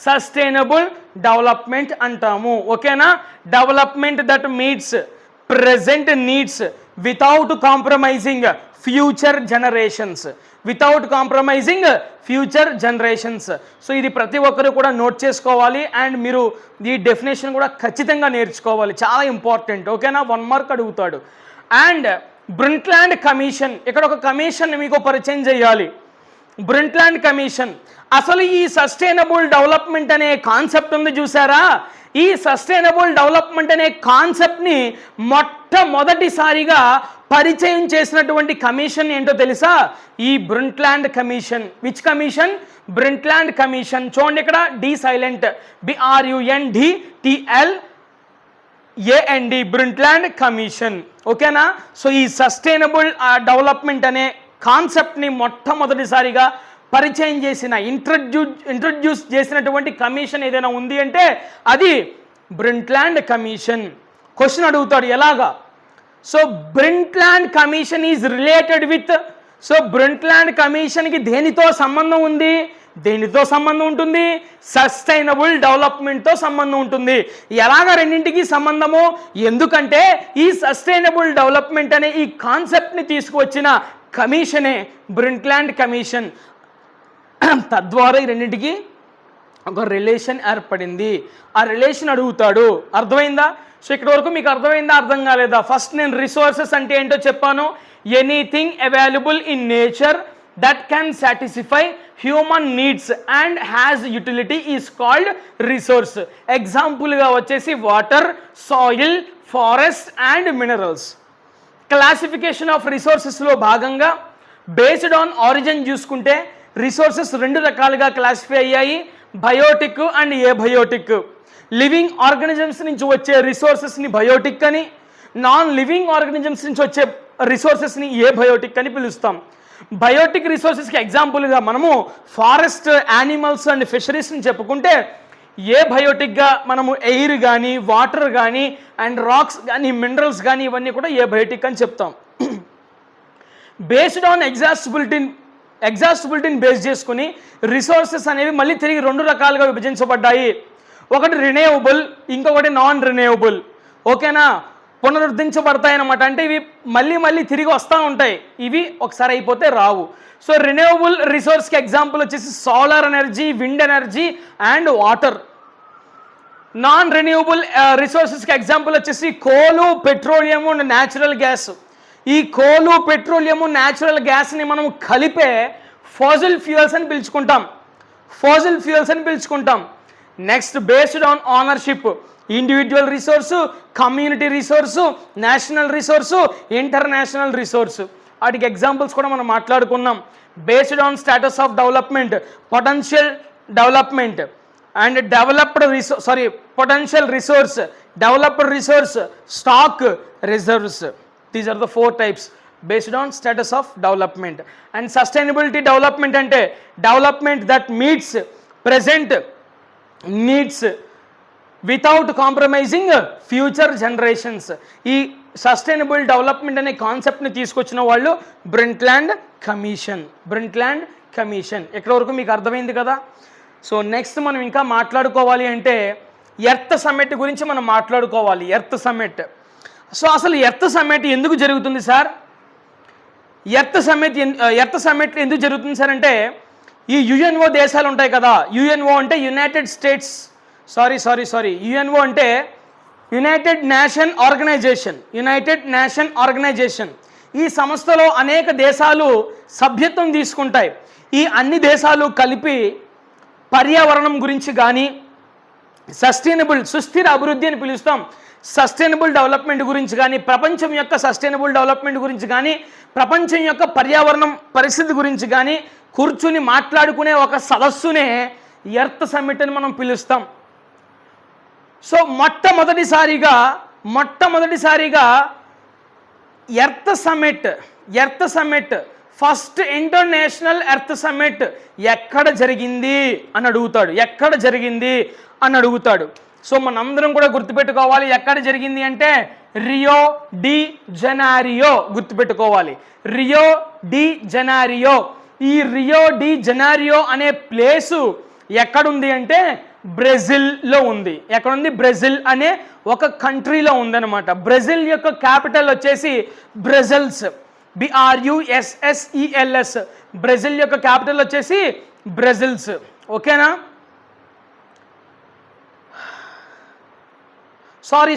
సస్టైనబుల్ డెవలప్మెంట్ అంటాము. ఓకేనా? Development that meets present needs without compromising future generations. So ఇది ప్రతి ఒక్కరు కూడా నోట్ చేసుకోవాలి. అండ్ మీరు ఈ డెఫినేషన్ కూడా ఖచ్చితంగా నేర్చుకోవాలి, చాలా ఇంపార్టెంట్. ఓకేనా? 1 మార్క్ అడుగుతాడు. అండ్ బ్రింట్లాండ్ కమిషన్, ఇక్కడ ఒక కమిషన్ మీకు పరిచయం చేయాలి. బ్రింట్లాండ్ కమిషన్. అసలు ఈ సస్టైనబుల్ డెవలప్మెంట్ అనే కాన్సెప్ట్ ఉంది చూసారా? ఈ సస్టైనబుల్ డెవలప్మెంట్ అనే కాన్సెప్ట్ని మొట్టమొదటిసారిగా పరిచయం చేసినటువంటి కమిషన్ ఏంటో తెలుసా? ఈ Brundtland commission. Which commission? Brundtland commission. చూడండి ఇక్కడ D silent, BRUNTLAND, Brundtland commission. ఓకేనా? సో ఈ సస్టైనబుల్ డెవలప్మెంట్ అనే కాన్సెప్ట్ని మొట్టమొదటిసారిగా పరిచయం చేసిన, ఇంట్రడ్యూస్ చేసినటువంటి కమిషన్ ఏదైనా ఉంది అంటే అది బ్రింట్లాండ్ కమిషన్. క్వశ్చన్ అడుగుతాడు, ఎలాగా? So Brundtland commission is related with, so Brundtland కమిషన్కి దేనితో సంబంధం ఉంది? దేనితో సంబంధం ఉంటుంది? సస్టైనబుల్ డెవలప్మెంట్తో సంబంధం ఉంటుంది. ఎలాగా రెండింటికి సంబంధము? ఎందుకంటే ఈ సస్టైనబుల్ డెవలప్మెంట్ అనే ఈ కాన్సెప్ట్ని తీసుకువచ్చిన కమిషనే బ్రింట్లాండ్ కమిషన్. తద్వారా ఈ రెండింటికి ఒక రిలేషన్ ఏర్పడింది. ఆ రిలేషన్ అడుగుతాడు. అర్థమైందా? సో ఇక్కడ వరకు మీకు అర్థమైందా, అర్థం కాలేదా? ఫస్ట్ నేను రిసోర్సెస్ అంటే ఏంటో చెప్పాను. Anything available in nature that can satisfy human needs and has utility is called resource. ఎగ్జాంపుల్గా వచ్చేసి water, soil, forest and minerals. Classification of రిసోర్సెస్లో భాగంగా బేస్డ్ ఆన్ ఆరిజిన్ చూసుకుంటే రిసోర్సెస్ 2 రకాలుగా క్లాసిఫై అయ్యాయి, biotic and abiotic. Living organisms నుంచి వచ్చే రిసోర్సెస్ని బయోటిక్ అని, నాన్ లివింగ్ ఆర్గానిజమ్స్ నుంచి వచ్చే రిసోర్సెస్ని ఏబయోటిక్ అని పిలుస్తాం. బయోటిక్ రిసోర్సెస్కి ఎగ్జాంపుల్గా మనము ఫారెస్ట్, యానిమల్స్ అండ్ ఫిషరీస్ని చెప్పుకుంటే ఏ బయోటిక్గా మనము ఎయిర్ కానీ వాటర్ కానీ అండ్ రాక్స్ కానీ మినరల్స్ కానీ ఇవన్నీ కూడా ఏ బయోటిక్ అని చెప్తాం. బేస్డ్ ఆన్ ఎగ్జాస్టిబిలిటీని బేస్ చేసుకుని రిసోర్సెస్ అనేవి మళ్ళీ తిరిగి 2 రకాలుగా విభజించబడ్డాయి. ఒకటి రిన్యూవబుల్, ఇంకొకటి నాన్ రిన్యూవబుల్. ఓకేనా, పునరుద్ధరించబడతాయి అన్నమాట. అంటే ఇవి మళ్ళీ తిరిగి వస్తూ ఉంటాయి, ఇవి ఒకసారి అయిపోతే రావు. సో రిన్యూవబుల్ రిసోర్స్కి ఎగ్జాంపుల్ వచ్చేసి solar energy, wind energy and water. Non renewable రిసోర్సెస్కి ఎగ్జాంపుల్ వచ్చేసి coal, petroleum and natural gas. ఈ కోలు, పెట్రోలియము, న్యాచురల్ గ్యాస్ని మనం కలిపే ఫాజిల్ ఫ్యూయల్స్ అని పిలుచుకుంటాం. Next based on ownership, individual resource, community resource, national resource, international resource. వాటికి ఎగ్జాంపుల్స్ కూడా మనం మాట్లాడుకున్నాం. Based on status of development, potential development and potential resource, developed resource, stock, reserves. These are the 4 types based on status of development. And sustainability development అంటే development that meets present needs without compromising future generations. ఈ సస్టైనబుల్ డెవలప్మెంట్ అనే కాన్సెప్ట్ని తీసుకొచ్చిన వాళ్ళు బ్రింట్లాండ్ కమిషన్. ఇక్కడ వరకు మీకు అర్థమైంది కదా. సో నెక్స్ట్ మనం ఇంకా మాట్లాడుకోవాలి అంటే ఎర్త్ సమ్మిట్ గురించి మనం మాట్లాడుకోవాలి. Earth summit. సో అసలు ఎర్త్ సమ్మిట్ ఎందుకు జరుగుతుంది సార్? ఎర్త్ సమ్మిట్ ఎందుకు జరుగుతుంది సార్ అంటే ఈ యుఎన్ఓ దేశాలు ఉంటాయి కదా. యుఎన్ఓ అంటే యునైటెడ్ నేషన్ ఆర్గనైజేషన్. ఈ సంస్థలో అనేక దేశాలు సభ్యత్వం తీసుకుంటాయి. ఈ అన్ని దేశాలు కలిపి పర్యావరణం గురించి కానీ సుస్థిర అభివృద్ధి అని పిలుస్తాం, సస్టైనబుల్ డెవలప్మెంట్ గురించి కానీ, ప్రపంచం యొక్క సస్టైనబుల్ డెవలప్మెంట్ గురించి కానీ, ప్రపంచం యొక్క పర్యావరణం పరిస్థితి గురించి కానీ కూర్చుని మాట్లాడుకునే ఒక సదస్సునే ఎర్త్ సమ్మిట్ అని మనం పిలుస్తాం. సో మొట్టమొదటిసారిగా earth summit first international earth summit ఎక్కడ జరిగింది అని అడుగుతాడు. సో మనందరం కూడా గుర్తుపెట్టుకోవాలి, ఎక్కడ జరిగింది అంటే రియో డి జెనైరో గుర్తుపెట్టుకోవాలి. Rio de Janeiro. ఈ రియో డి జెనైరో అనే ప్లేసు ఎక్కడుంది అంటే బ్రెజిల్లో ఉంది. ఎక్కడుంది? బ్రెజిల్ అనే ఒక కంట్రీలో ఉందన్నమాట. బ్రెజిల్ యొక్క క్యాపిటల్ వచ్చేసి బ్రెజిల్స్, BRUSSELS. బ్రెజిల్ యొక్క క్యాపిటల్ వచ్చేసి బ్రెజిల్స్. ఓకేనా? సారీ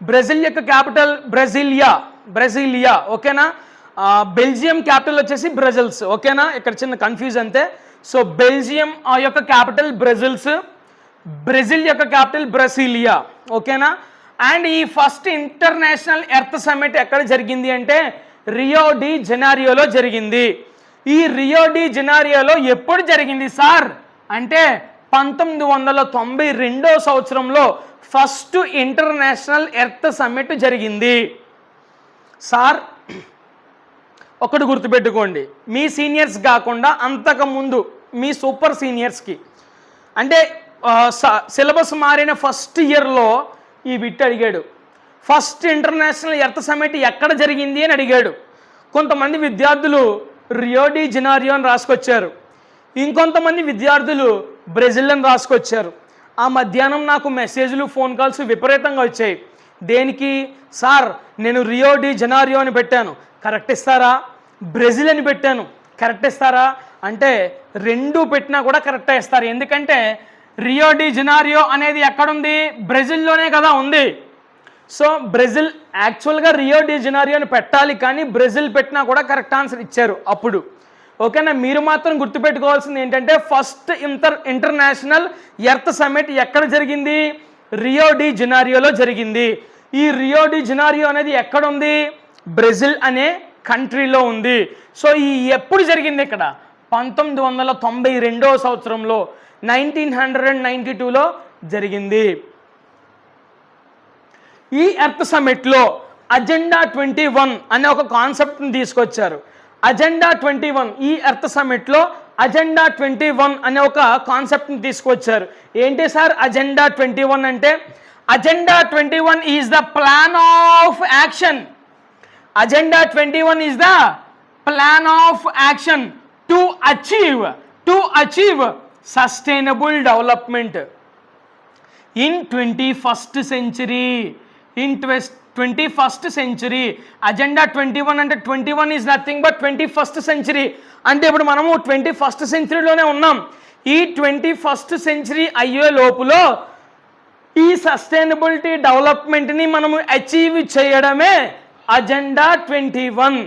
బ్రెజిల్ యొక్క క్యాపిటల్ బ్రెజిలియా. ఓకేనా? బెల్జియం క్యాపిటల్ వచ్చేసి బ్రెజిల్స్. ఓకేనా? ఇక్కడ చిన్న కన్ఫ్యూజ్ అంతే. సో బెల్జియం యొక్క క్యాపిటల్ బ్రెజిల్స్, బ్రెజిల్ యొక్క క్యాపిటల్ బ్రెసిలియా. ఓకేనా? అండ్ ఈ ఫస్ట్ ఇంటర్నేషనల్ ఎర్త్ సమ్మిట్ ఎక్కడ జరిగింది అంటే రియో డి జెనైరోలో జరిగింది. ఈ రియో డి జెనైరోలో ఎప్పుడు జరిగింది సార్ అంటే 1992 సంవత్సరంలో ఫస్ట్ ఇంటర్నేషనల్ ఎర్త్ సమ్మిట్ జరిగింది. సార్ ఒకటి గుర్తుపెట్టుకోండి, మీ సీనియర్స్ కాకుండా అంతకుముందు మీ సూపర్ సీనియర్స్కి అంటే సిలబస్ మారిన ఫస్ట్ ఇయర్లో ఈ బిట్ అడిగాడు. ఫస్ట్ ఇంటర్నేషనల్ ఎర్త్ సమ్మిట్ ఎక్కడ జరిగింది అని అడిగాడు. కొంతమంది విద్యార్థులు రియో డి జెనైరో అని రాసుకొచ్చారు, ఇంకొంతమంది విద్యార్థులు బ్రెజిల్ అని రాసుకొచ్చారు. ఆ మధ్యాహ్నం నాకు మెసేజ్లు, ఫోన్ కాల్స్ విపరీతంగా వచ్చాయి. దేనికి సార్? నేను రియో డి జెనైరో అని పెట్టాను, కరెక్ట్ ఇస్తారా? బ్రెజిల్ అని పెట్టాను, కరెక్ట్ ఇస్తారా అంటే 2 పెట్టినా కూడా కరెక్ట్ ఇస్తారు. ఎందుకంటే రియో డి జెనైరో అనేది ఎక్కడుంది? బ్రెజిల్లోనే కదా ఉంది. సో బ్రెజిల్ యాక్చువల్గా రియో డి జెనైరో అని పెట్టాలి, కానీ బ్రెజిల్ పెట్టినా కూడా కరెక్ట్ ఆన్సర్ ఇచ్చారు అప్పుడు. ఓకేనా? మీరు మాత్రం గుర్తుపెట్టుకోవాల్సింది ఏంటంటే ఫస్ట్ ఇంటర్నేషనల్ ఎర్త్ సమ్మిట్ ఎక్కడ జరిగింది? రియో డి జెనైరోలో జరిగింది. ఈ రియో డి జెనైరో అనేది ఎక్కడ ఉంది? బ్రెజిల్ అనే కంట్రీలో ఉంది. సో ఈ ఎప్పుడు జరిగింది? ఇక్కడ 1992 సంవత్సరంలో 1992లో జరిగింది. ఈ ఎర్త్ సమ్మిట్లో అజెండా 21 అనే ఒక కాన్సెప్ట్ని తీసుకొచ్చారు. అజెండా 21 ఈ ఎర్త్ సమ్మిట్లో అజెండా 21 అనే ఒక కాన్సెప్ట్ని తీసుకొచ్చారు. ఏంటి సార్ అజెండా 21 అంటే? Agenda 21 is the plan of action. Agenda 21 is the plan of action to achieve sustainable development in 21st century. In 21st century. Agenda 21 అంటే 21 is nothing but 21st century. అంటే ఇప్పుడు మనము 21st centuryలోనే ఉన్నాం. ఈ 21st century అయ్యే లోపులో ఈ సస్టైనబిలిటీ డెవలప్మెంట్ని మనము అచీవ్ చేయడమే అజెండా 21.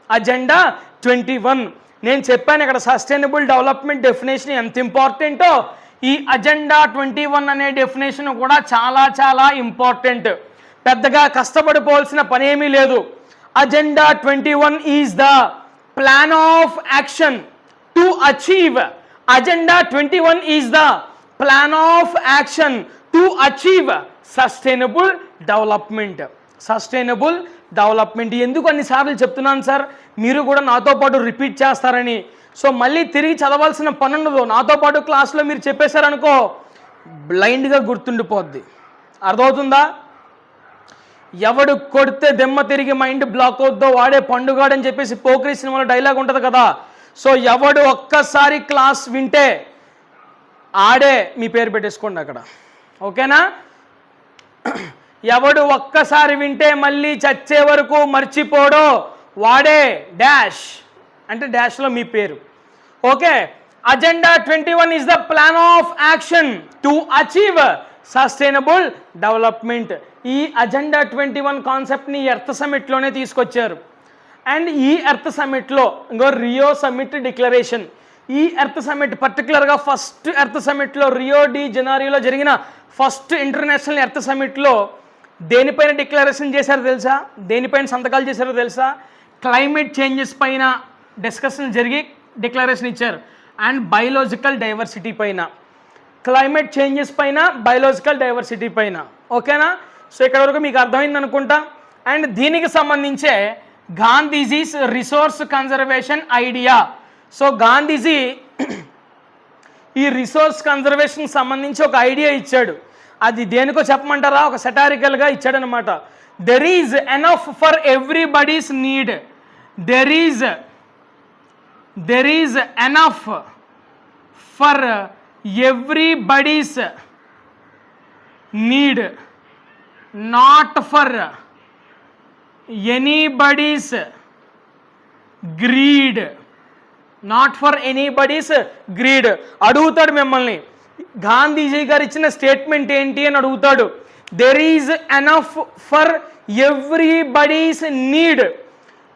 అజెండా 21 నేను చెప్పాను ఇక్కడ సస్టైనబుల్ డెవలప్మెంట్ డెఫినేషన్ ఎంత ఇంపార్టెంటో, ఈ అజెండా 21 అనే డెఫినేషన్ కూడా చాలా చాలా ఇంపార్టెంట్. పెద్దగా కష్టపడిపోవాల్సిన పనేమీ లేదు. Agenda 21 is the plan of action to achieve. Agenda 21 is the plan of action to achieve sustainable development. Sustainable development ఎందుకు అన్నిసార్లు చెప్తున్నాను సార్, మీరు కూడా నాతో పాటు రిపీట్ చేస్తారని. సో మళ్ళీ తిరిగి చదవాల్సిన పని ఉండదు. నాతో పాటు క్లాస్లో మీరు చెప్పేశారనుకో బ్లైండ్గా గుర్తుండిపోద్ది. అర్థమవుతుందా? ఎవడు కొడితే దెమ్మ తిరిగి మైండ్ బ్లాక్ అవుద్దో వాడే పండుగాడని చెప్పేసి పోక్రీ సినిమాలో డైలాగ్ ఉంటుంది కదా. సో ఎవడు ఒక్కసారి క్లాస్ వింటే ఆడే మీ పేరు పెట్టేసుకోండి అక్కడ, ఓకేనా? ఎవడు ఒక్కసారి వింటే మళ్ళీ చచ్చే వరకు మర్చిపోడో వాడే డాష్ అంటే డాష్లో మీ పేరు, okay? Agenda 21 is the plan of action to achieve sustainable development. ఈ అజెండా 21 కాన్సెప్ట్ని ఎర్త్ సమిట్లోనే తీసుకొచ్చారు. అండ్ ఈ ఎర్త్ సమిట్లో ఇంకో రియో సమిట్ డిక్లరేషన్. ఈ ఎర్త్ సమిట్ పర్టికులర్గా ఫస్ట్ ఎర్త్ సమిట్లో రియో డి జనవరిలో జరిగిన ఫస్ట్ ఇంటర్నేషనల్ ఎర్త్ సమిట్లో దేనిపైన డిక్లరేషన్ చేశారో తెలుసా? దేనిపైన సంతకాలు చేశారో తెలుసా? క్లైమేట్ చేంజెస్ పైన డిస్కషన్ జరిగి డిక్లరేషన్ ఇచ్చారు. అండ్ బయోలాజికల్ డైవర్సిటీ పైన, క్లైమేట్ చేంజెస్ పైన, బయోలాజికల్ డైవర్సిటీ పైన, ఓకేనా? సో ఇక్కడ వరకు మీకు అర్థమైంది అనుకుంటా. అండ్ దీనికి సంబంధించే Gandhiji's resource conservation idea. So Gandhiji ఈ రిసోర్స్ కన్జర్వేషన్కి సంబంధించి ఒక ఐడియా ఇచ్చాడు. అది దేనికో చెప్పమంటారా? ఒక సెటారికల్గా ఇచ్చాడనమాట. There is enough for everybody's need. There is enough for everybody's need, not for anybody's greed. Not for anybody's greed. అడుగుతాడు మిమ్మల్ని, గాంధీజీ గారు ఇచ్చిన స్టేట్మెంట్ ఏంటి అని అడుగుతాడు. There is enough for everybody's need,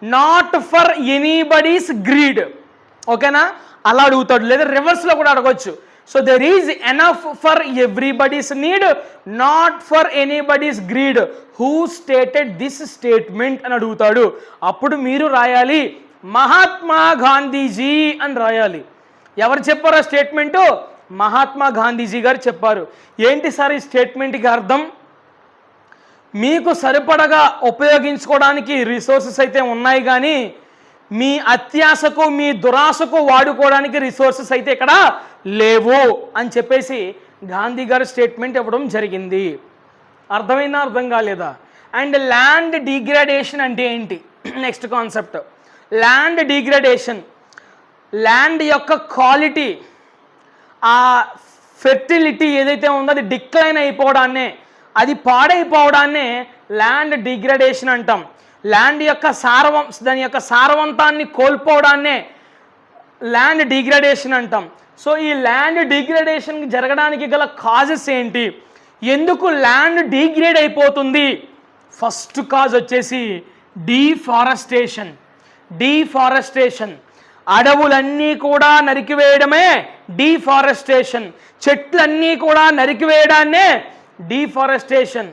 not for anybody's greed, ఓకేనా? అలా అడుగుతాడు. లేదా రివర్స్లో కూడా అడగొచ్చు. So there is enough for everybody's need, not for anybody's greed. Who stated this statement అని అడుగుతాడు. అప్పుడు మీరు రాయాలి మహాత్మా గాంధీజీ అని రాయాలి. ఎవరు చెప్పారు ఆ స్టేట్మెంటు? మహాత్మా గాంధీజీ గారు చెప్పారు. ఏంటి సార్ ఈ స్టేట్మెంట్కి అర్థం? మీకు సరిపడగా ఉపయోగించుకోవడానికి రిసోర్సెస్ అయితే ఉన్నాయి, కానీ మీ అత్యాశకు మీ దురాశకు వాడుకోవడానికి రిసోర్సెస్ అయితే ఇక్కడ లేవు అని చెప్పేసి గాంధీ గారు స్టేట్మెంట్ ఇవ్వడం జరిగింది. అర్థమైందా? అర్థం కాలేదా? అండ్ ల్యాండ్ డిగ్రేడేషన్ అంటే ఏంటి? Next concept land degradation. Land యొక్క క్వాలిటీ, ఆ ఫెర్టిలిటీ ఏదైతే ఉందో అది డిక్లైన్ అయిపోవడాన్నే, అది పాడైపోవడాన్నే ల్యాండ్ డిగ్రేడేషన్ అంటాం. ల్యాండ్ యొక్క దాని యొక్క సారవంతాన్ని కోల్పోవడాన్నే ల్యాండ్ డిగ్రేడేషన్ అంటాం. సో ఈ ల్యాండ్ డిగ్రేడేషన్ జరగడానికి గల కాజెస్ ఏంటి? ఎందుకు ల్యాండ్ డిగ్రేడ్ అయిపోతుంది? ఫస్ట్ కాజ్ వచ్చేసి డీఫారెస్టేషన్. డీఫారెస్టేషన్, అడవులన్నీ కూడా నరికివేయడమే డీఫారెస్టేషన్. చెట్లన్నీ కూడా నరికివేయడాన్నే డీఫారెస్టేషన్.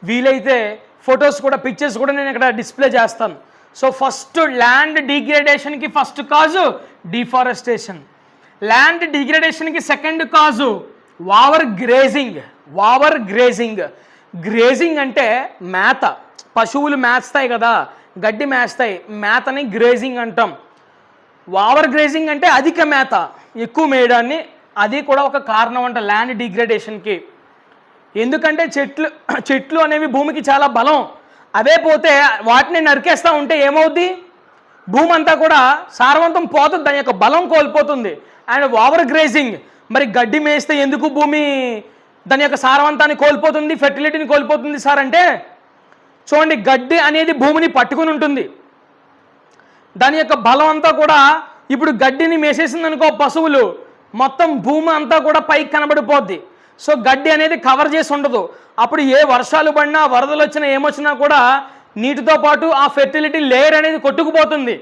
వీలైతే ఫొటోస్ కూడా, పిక్చర్స్ కూడా నేను ఇక్కడ డిస్ప్లే చేస్తాను. So first land డిగ్రేడేషన్కి first cause deforestation. Land డిగ్రేడేషన్కి second cause over grazing. Over grazing. Grazing అంటే మేత. పశువులు మేస్తాయి కదా, గడ్డి మేస్తాయి, మేతని గ్రేజింగ్ అంటాం. ఓవర్ గ్రేజింగ్ అంటే అధిక మేత, ఎక్కువ మేయడాన్ని, అది కూడా ఒక కారణం అంట ల్యాండ్ డిగ్రేడేషన్కి. ఎందుకంటే చెట్లు అనేవి భూమికి చాలా బలం, అవే పోతే వాటిని నరికేస్తూ ఉంటే ఏమవుద్ది, భూమి అంతా కూడా సారవంతం పోతుంది, దాని యొక్క బలం కోల్పోతుంది. అండ్ ఓవర్ గ్రేజింగ్, మరి గడ్డి మేస్తే ఎందుకు భూమి దాని యొక్క సారవంతాన్ని కోల్పోతుంది, ఫెర్టిలిటీని కోల్పోతుంది సార్ అంటే, చూడండి గడ్డి అనేది భూమిని పట్టుకుని ఉంటుంది, దాని యొక్క బలం అంతా కూడా ఇప్పుడు గడ్డిని మేసేసింది అనుకో పశువులు, మొత్తం భూమి అంతా కూడా పైకి కనబడిపోద్ది. సో గడ్డి అనేది కవర్ చేసి ఉండదు, అప్పుడు ఏ వర్షాలు పడినా వరదలు వచ్చినా ఏమొచ్చినా కూడా నీటితో పాటు ఆ ఫెర్టిలిటీ లేయర్ అనేది కొట్టుకుపోతుంది.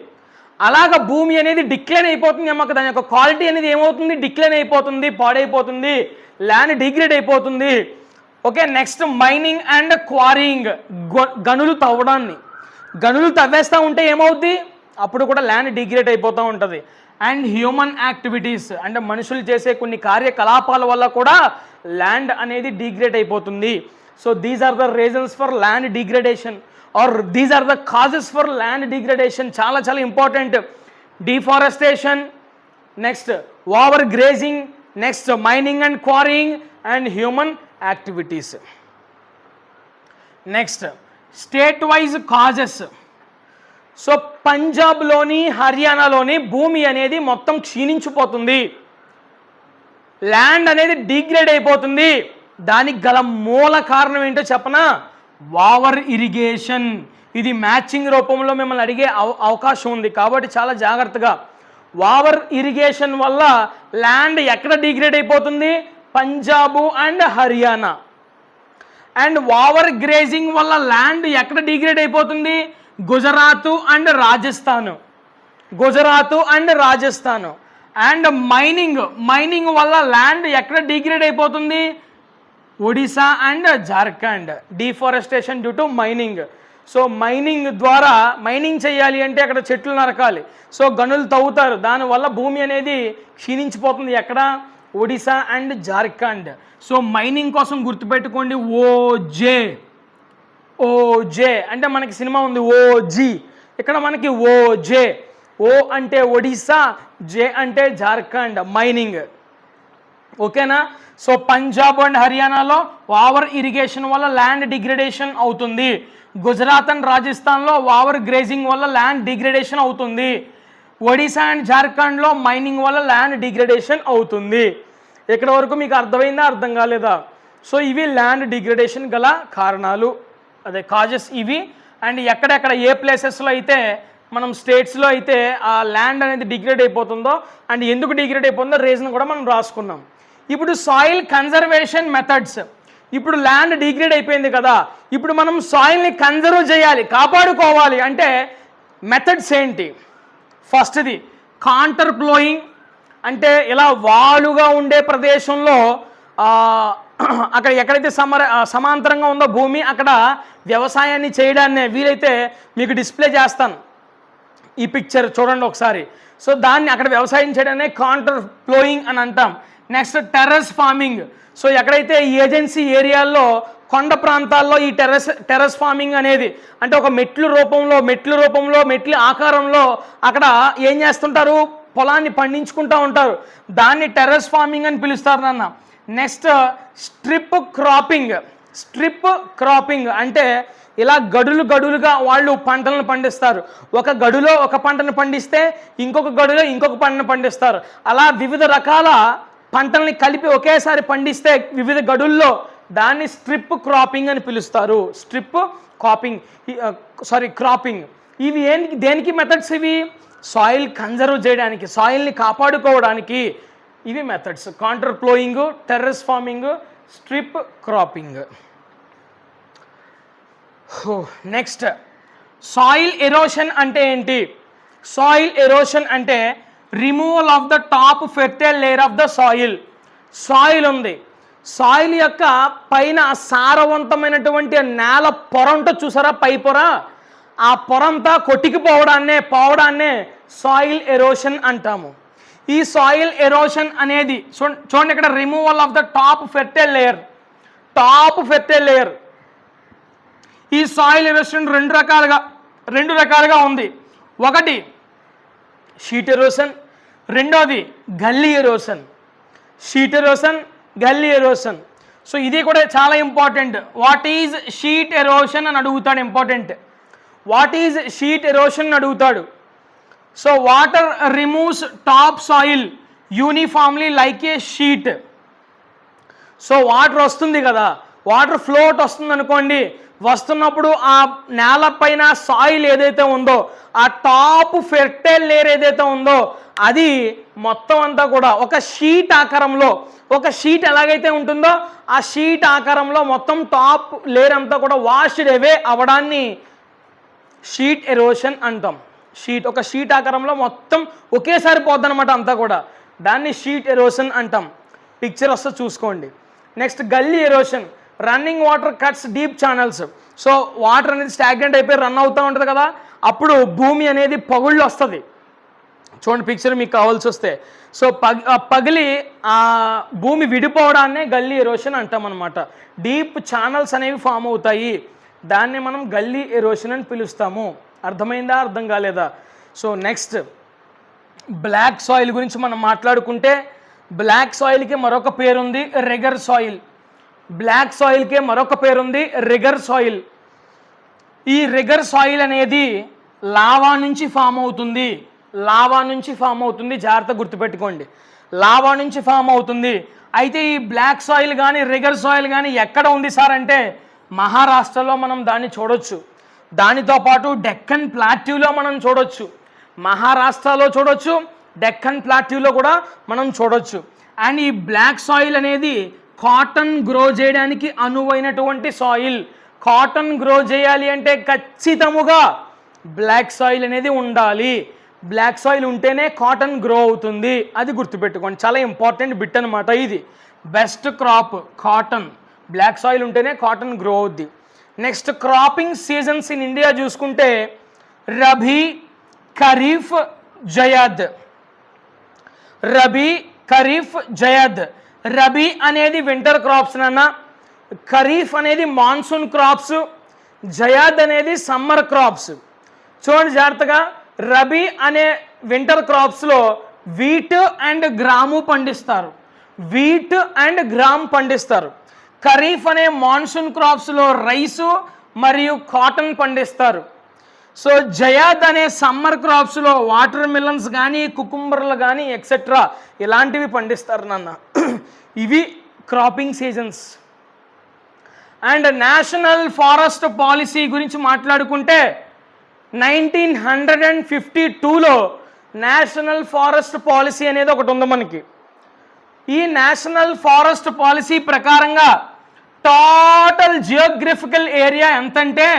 అలాగ భూమి అనేది డిక్లైన్ అయిపోతుంది, అమ్మక దాని యొక్క క్వాలిటీ అనేది ఏమవుతుంది, డిక్లైన్ అయిపోతుంది, పాడైపోతుంది, ల్యాండ్ డిగ్రేడ్ అయిపోతుంది. Okay, next mining and quarrying, గనులు తవ్వేస్తూ ఉంటే ఏమవుద్ది, అప్పుడు కూడా ల్యాండ్ డిగ్రేడ్ అయిపోతూ ఉంటుంది. అండ్ హ్యూమన్ యాక్టివిటీస్, అంటే మనుషులు చేసే కొన్ని కార్యకలాపాల వల్ల కూడా ల్యాండ్ అనేది డిగ్రేడ్ అయిపోతుంది. So these are the reasons for land degradation are these are the causes for land degradation. చాలా చాలా important. Deforestation, next over grazing, next mining and quarrying and human activities. Next state wise causes. So పంజాబ్లోని హర్యానాలోని భూమి అనేది మొత్తం క్షీణించిపోతుంది, ల్యాండ్ అనేది డిగ్రేడ్ అయిపోతుంది. దానికి గల మూల కారణం ఏంటో చెప్పనా, ఓవర్ ఇరిగేషన్. ఇది మ్యాచింగ్ రూపంలో మిమ్మల్ని అడిగే అవకాశం ఉంది, కాబట్టి చాలా జాగ్రత్తగా. ఓవర్ ఇరిగేషన్ వల్ల ల్యాండ్ ఎక్కడ డిగ్రేడ్ అయిపోతుంది, Punjab and Haryana. And over grazing వల్ల ల్యాండ్ ఎక్కడ డిగ్రేడ్ అయిపోతుంది, Gujarat and Rajasthan. And mining వల్ల ల్యాండ్ ఎక్కడ డిగ్రేడ్ అయిపోతుంది, Odisha and Jharkhand. Deforestation due to mining. So mining ద్వారా, మైనింగ్ చేయాలి అంటే అక్కడ చెట్లు నరకాలి, సో గనులు తవ్వుతారు, దానివల్ల భూమి అనేది క్షీణించిపోతుంది. ఎక్కడ, Odisha and Jharkhand. So mining కోసం గుర్తుపెట్టుకోండి ఓజే అంటే మనకి సినిమా ఉంది ఓజీ, ఇక్కడ మనకి ఓజే. ఓ అంటే ఒడిశా, జే అంటే జార్ఖండ్, మైనింగ్. ఓకేనా. సో పంజాబ్ అండ్ హర్యానాలో ఓవర్ ఇరిగేషన్ వల్ల ల్యాండ్ డిగ్రేడేషన్ అవుతుంది, గుజరాత్ అండ్ రాజస్థాన్లో ఓవర్ గ్రేజింగ్ వల్ల ల్యాండ్ డిగ్రేడేషన్ అవుతుంది, ఒడిశా అండ్ జార్ఖండ్లో మైనింగ్ వల్ల ల్యాండ్ డిగ్రేడేషన్ అవుతుంది. ఇక్కడ వరకు మీకు అర్థమైందా, అర్థం కాలేదా? సో ఇవి ల్యాండ్ డిగ్రేడేషన్ గల కారణాలు, అదే కాజెస్ ఇవి. అండ్ ఎక్కడెక్కడ ఏ ప్లేసెస్లో అయితే మనం స్టేట్స్లో అయితే ఆ ల్యాండ్ అనేది డిగ్రేడ్ అయిపోతుందో అండ్ ఎందుకు డిగ్రేడ్ అయిపోతుందో రీజన్ కూడా మనం రాసుకున్నాం. ఇప్పుడు సాయిల్ కన్జర్వేషన్ మెథడ్స్. ఇప్పుడు ల్యాండ్ డిగ్రేడ్ అయిపోయింది కదా, ఇప్పుడు మనం సాయిల్ని కన్జర్వ్ చేయాలి, కాపాడుకోవాలి అంటే మెథడ్స్ ఏంటి? ఫస్ట్ది కాంటర్ ఫ్లోయింగ్, అంటే ఇలా వాలుగా ఉండే ప్రదేశంలో అక్కడ ఎక్కడైతే సమాంతరంగా ఉందో భూమి, అక్కడ వ్యవసాయాన్ని చేయడాన్ని వీలైతే మీకు డిస్ప్లే చేస్తాను, ఈ పిక్చర్ చూడండి ఒకసారి. సో దాన్ని అక్కడ వ్యవసాయం చేయడాన్ని కాంటర్ ఫ్లోయింగ్ అని అంటాం. Next terrace farming. సో ఎక్కడైతే ఏజెన్సీ ఏరియాల్లో కొండ ప్రాంతాల్లో ఈ టెర్రస్ ఫార్మింగ్ అనేది, అంటే ఒక మెట్ల ఆకారంలో అక్కడ ఏం చేస్తుంటారు, పొలాన్ని పండించుకుంటూ ఉంటారు, దాన్ని టెర్రస్ ఫార్మింగ్ అని పిలుస్తారు నాన్న. నెక్స్ట్ స్ట్రిప్ క్రాపింగ్ అంటే ఇలా గడులుగా వాళ్ళు పంటలను పండిస్తారు. ఒక గడులో ఒక పంటను పండిస్తే ఇంకొక గడులో ఇంకొక పంటను పండిస్తారు. అలా వివిధ రకాల పంటల్ని కలిపి ఒకేసారి పండిస్తే వివిధ గడుల్లో, దాన్ని స్ట్రిప్ క్రాపింగ్ అని పిలుస్తారు. క్రాపింగ్. ఇవి దేనికి మెథడ్స్? ఇవి సాయిల్ కన్జర్వ్ చేయడానికి, సాయిల్ని కాపాడుకోవడానికి ఇవి methods. Contour ploughing, terrace farming, strip cropping. Next soil erosion అంటే ఏంటి? సాయిల్ ఎరోషన్ అంటే removal of the top fertile layer of the soil ఉంది, సాయిల్ యొక్క పైన సారవంతమైనటువంటి నేల పొర ఉంటుంది చూసారా, పై పొర, ఆ పొరంతా పోవడాన్నే సాయిల్ ఎరోషన్ అంటాము. ఈ సాయిల్ ఎరోషన్ అనేది చూడండి ఇక్కడ, removal of the top fertile layer. ఈ సాయిల్ ఎరోషన్ రెండు రకాలుగా ఉంది. ఒకటి షీట్ ఎరోషన్. రెండోది గల్లీ ఎరోషన్, షీట్ ఎరోషన్, గల్లీ ఎరోషన్. సో ఇది కూడా చాలా important. What is sheet erosion అని అడుగుతాడు, important. What is sheet erosion అని అడుగుతాడు. So water removes top soil uniformly like ఏ షీట్. సో వాటర్ వస్తుంది కదా, వాటర్ ఫ్లోట్ వస్తుంది అనుకోండి, వస్తున్నప్పుడు ఆ నేలపైన సాయిల్ ఏదైతే ఉందో, ఆ టాప్ ఫెర్టైల్ లేయర్ ఏదైతే ఉందో అది మొత్తం అంతా కూడా ఒక షీట్ ఆకారంలో, ఒక షీట్ ఎలాగైతే ఉంటుందో ఆ షీట్ ఆకారంలో మొత్తం టాప్ లేయర్ అంతా కూడా వాష్డ్ అవే అవ్వడాన్ని షీట్ ఎరోషన్ అంటాం. ఒక షీట్ ఆకారంలో మొత్తం ఒకేసారి పోద్దనమాట అంతా కూడా, దాన్ని షీట్ ఎరోషన్ అంటాం. పిక్చర్ వస్తే చూసుకోండి. నెక్స్ట్ గల్లీ erosion. Running water cuts deep channels. So water అనేది స్టాగ్నెంట్ అయిపోయి రన్ అవుతూ ఉంటుంది కదా, అప్పుడు భూమి అనేది పగుళ్ళు వస్తుంది. చూడండి పిక్చర్ మీకు కావాల్సి వస్తే. సో పగిలి ఆ భూమి విడిపోవడాన్నే గల్లీ ఎరోషన్ అంటాం అనమాట. డీప్ ఛానల్స్ అనేవి ఫామ్ అవుతాయి, దాన్ని మనం గల్లీ ఎరోషన్ అని పిలుస్తాము. అర్థమైందా, అర్థం కాలేదా? సో నెక్స్ట్ బ్లాక్ సాయిల్ గురించి మనం మాట్లాడుకుంటే, బ్లాక్ సాయిల్కి మరొక పేరుంది రెగర్ సాయిల్. బ్లాక్ సాయిల్కే మరొక పేరుంది రెగర్ సాయిల్. ఈ రెగర్ సాయిల్ అనేది లావా నుంచి ఫామ్ అవుతుంది, లావా నుంచి ఫామ్ అవుతుంది, జాగ్రత్తగా గుర్తుపెట్టుకోండి, లావా నుంచి ఫామ్ అవుతుంది. అయితే ఈ బ్లాక్ సాయిల్ కానీ రెగర్ సాయిల్ కానీ ఎక్కడ ఉంది సార్ అంటే మహారాష్ట్రలో మనం దాన్ని చూడొచ్చు. దానితో పాటు డెక్కన్ ప్లాట్యూలో మనం చూడొచ్చు, మహారాష్ట్రలో చూడొచ్చు, డెక్కన్ ప్లాట్యూలో కూడా మనం చూడొచ్చు. అండ్ ఈ బ్లాక్ సాయిల్ అనేది కాటన్ గ్రో చేయడానికి అనువైనటువంటి సాయిల్. కాటన్ గ్రో చేయాలి అంటే ఖచ్చితముగా బ్లాక్ సాయిల్ అనేది ఉండాలి. బ్లాక్ సాయిల్ ఉంటేనే కాటన్ గ్రో అవుతుంది, అది గుర్తుపెట్టుకోండి, చాలా ఇంపార్టెంట్ బిట్ అనమాట ఇది. Best crop cotton, black soil ఉంటేనే కాటన్ గ్రో అవుద్ది. Next cropping seasons in India చూసుకుంటే రబీ, ఖరీఫ్, జయాద్. రబీ, ఖరీఫ్, జయాద్. రబీ అనేది వింటర్ క్రాప్స్ నాన్న, ఖరీఫ్ అనేది మాన్సూన్ క్రాప్స్, జయాద్ అనేది సమ్మర్ క్రాప్స్. చూడండి జాగ్రత్తగా, రబీ అనే వింటర్ క్రాప్స్లో వీట్ అండ్ గ్రాము పండిస్తారు, వీట్ అండ్ గ్రామ్ పండిస్తారు. ఖరీఫ్ అనే మాన్సూన్ క్రాప్స్లో రైసు మరియు కాటన్ పండిస్తారు. సో జయాద్ అనే సమ్మర్ క్రాప్స్లో వాటర్ మిలన్స్ కానీ కుకుంబర్లు కానీ ఎక్సెట్రా ఇలాంటివి పండిస్తారు నాన్న. ఇవి cropping seasons. And national forest policy గురించి మాట్లాడుకుంటే 1952లో నేషనల్ ఫారెస్ట్ పాలసీ అనేది ఒకటి ఉంది మనకి. ఈ నేషనల్ ఫారెస్ట్ పాలసీ ప్రకారంగా టోటల్ జియోగ్రఫికల్ ఏరియా ఎంతంటే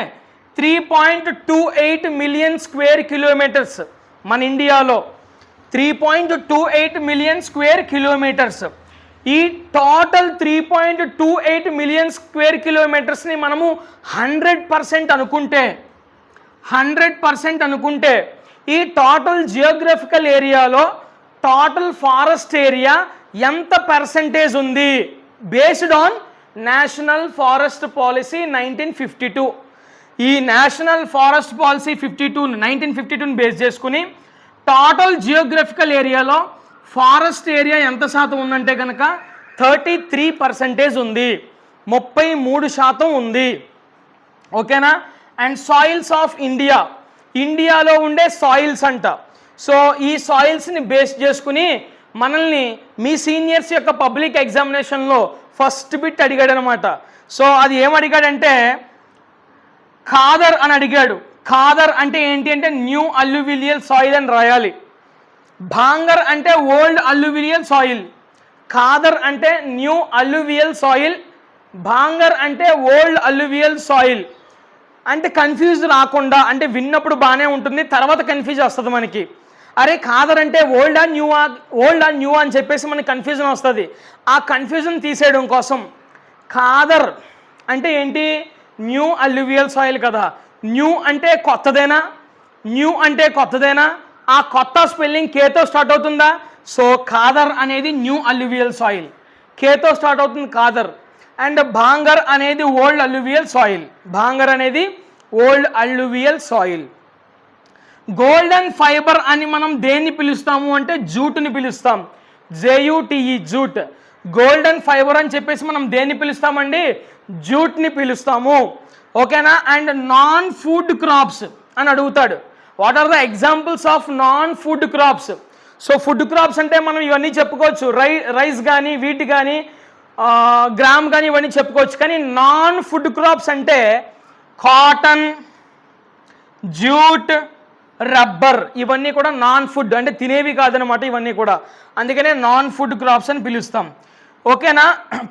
3.28 మిలియన్ స్క్వేర్ కిలోమీటర్స్. మన ఇండియాలో 3.28 మిలియన్ స్క్వేర్ కిలోమీటర్స్. ఈ టోటల్ 3.28 మిలియన్ స్క్వేర్ కిలోమీటర్స్ని మనము 100% అనుకుంటే, 100% అనుకుంటే ఈ టోటల్ జియోగ్రఫికల్ ఏరియాలో టోటల్ ఫారెస్ట్ ఏరియా ఎంత పర్సెంటేజ్ ఉంది based on national forest policy 1952. ఈ నేషనల్ ఫారెస్ట్ పాలసీ 1952ని బేస్ చేసుకుని టోటల్ జియోగ్రఫికల్ ఏరియాలో ఫారెస్ట్ ఏరియా ఎంత శాతం ఉందంటే కనుక 33% ఉంది, 33% ఉంది. ఓకేనా? అండ్ సాయిల్స్ ఆఫ్ ఇండియా, ఇండియాలో ఉండే సాయిల్స్ అంట. సో ఈ సాయిల్స్ని బేస్ చేసుకుని మనల్ని మీ సీనియర్స్ యొక్క పబ్లిక్ ఎగ్జామినేషన్లో ఫస్ట్ బిట్ అడిగాడు అనమాట. సో అది ఏమడిగాడంటే ఖాదర్ అని అడిగాడు. ఖాదర్ అంటే ఏంటి అంటే న్యూ అల్యూవిలియల్ సాయిల్ అని రాయాలి. భాంగర్ అంటే ఓల్డ్ అల్యూవిలియల్ సాయిల్. ఖాదర్ అంటే న్యూ అల్యూవియల్ సాయిల్, భాంగర్ అంటే ఓల్డ్ అల్యూవియల్ సాయిల్. అంటే కన్ఫ్యూజ్ రాకుండా, అంటే విన్నప్పుడు బాగానే ఉంటుంది, తర్వాత కన్ఫ్యూజ్ వస్తుంది మనకి. అరే ఖాదర్ అంటే ఓల్డ్ అండ్ న్యూ అని చెప్పేసి మనకి కన్ఫ్యూజన్ వస్తుంది. ఆ కన్ఫ్యూజన్ తీసేయడం కోసం ఖాదర్ అంటే ఏంటి, న్యూ అల్యూవియల్ సాయిల్ కదా. న్యూ అంటే కొత్తదేనా, న్యూ అంటే కొత్తదేనా, ఆ కొత్త స్పెల్లింగ్ కేతో స్టార్ట్ అవుతుందా? సో ఖాదర్ అనేది న్యూ అల్యూవియల్ సాయిల్, కేతో స్టార్ట్ అవుతుంది ఖాదర్. అండ్ భాంగర్ అనేది ఓల్డ్ అల్యూవియల్ సాయిల్, భాంగర్ అనేది old alluvial soil. Golden fibre అని మనం దేన్ని పిలుస్తాము అంటే జూట్ని పిలుస్తాం. జేయుటిఈ జూట్. గోల్డెన్ ఫైబర్ అని చెప్పేసి మనం దేన్ని పిలుస్తామండి? జూట్ని పిలుస్తాము. ఓకేనా? అండ్ నాన్ ఫుడ్ క్రాప్స్ అని అడుగుతాడు. What are the examples of non food crops? So food crops అంటే మనం ఇవన్నీ చెప్పుకోవచ్చు, రైస్ కానీ, వీట్ కానీ, గ్రామ్ కానీ ఇవన్నీ చెప్పుకోవచ్చు. కానీ నాన్ ఫుడ్ క్రాప్స్ అంటే కాటన్, జూట్, రబ్బర్, ఇవన్నీ కూడా నాన్ ఫుడ్ అంటే తినేవి కాదనమాట ఇవన్నీ కూడా. అందుకనే నాన్ ఫుడ్ క్రాప్స్ అని పిలుస్తాం. ఓకేనా?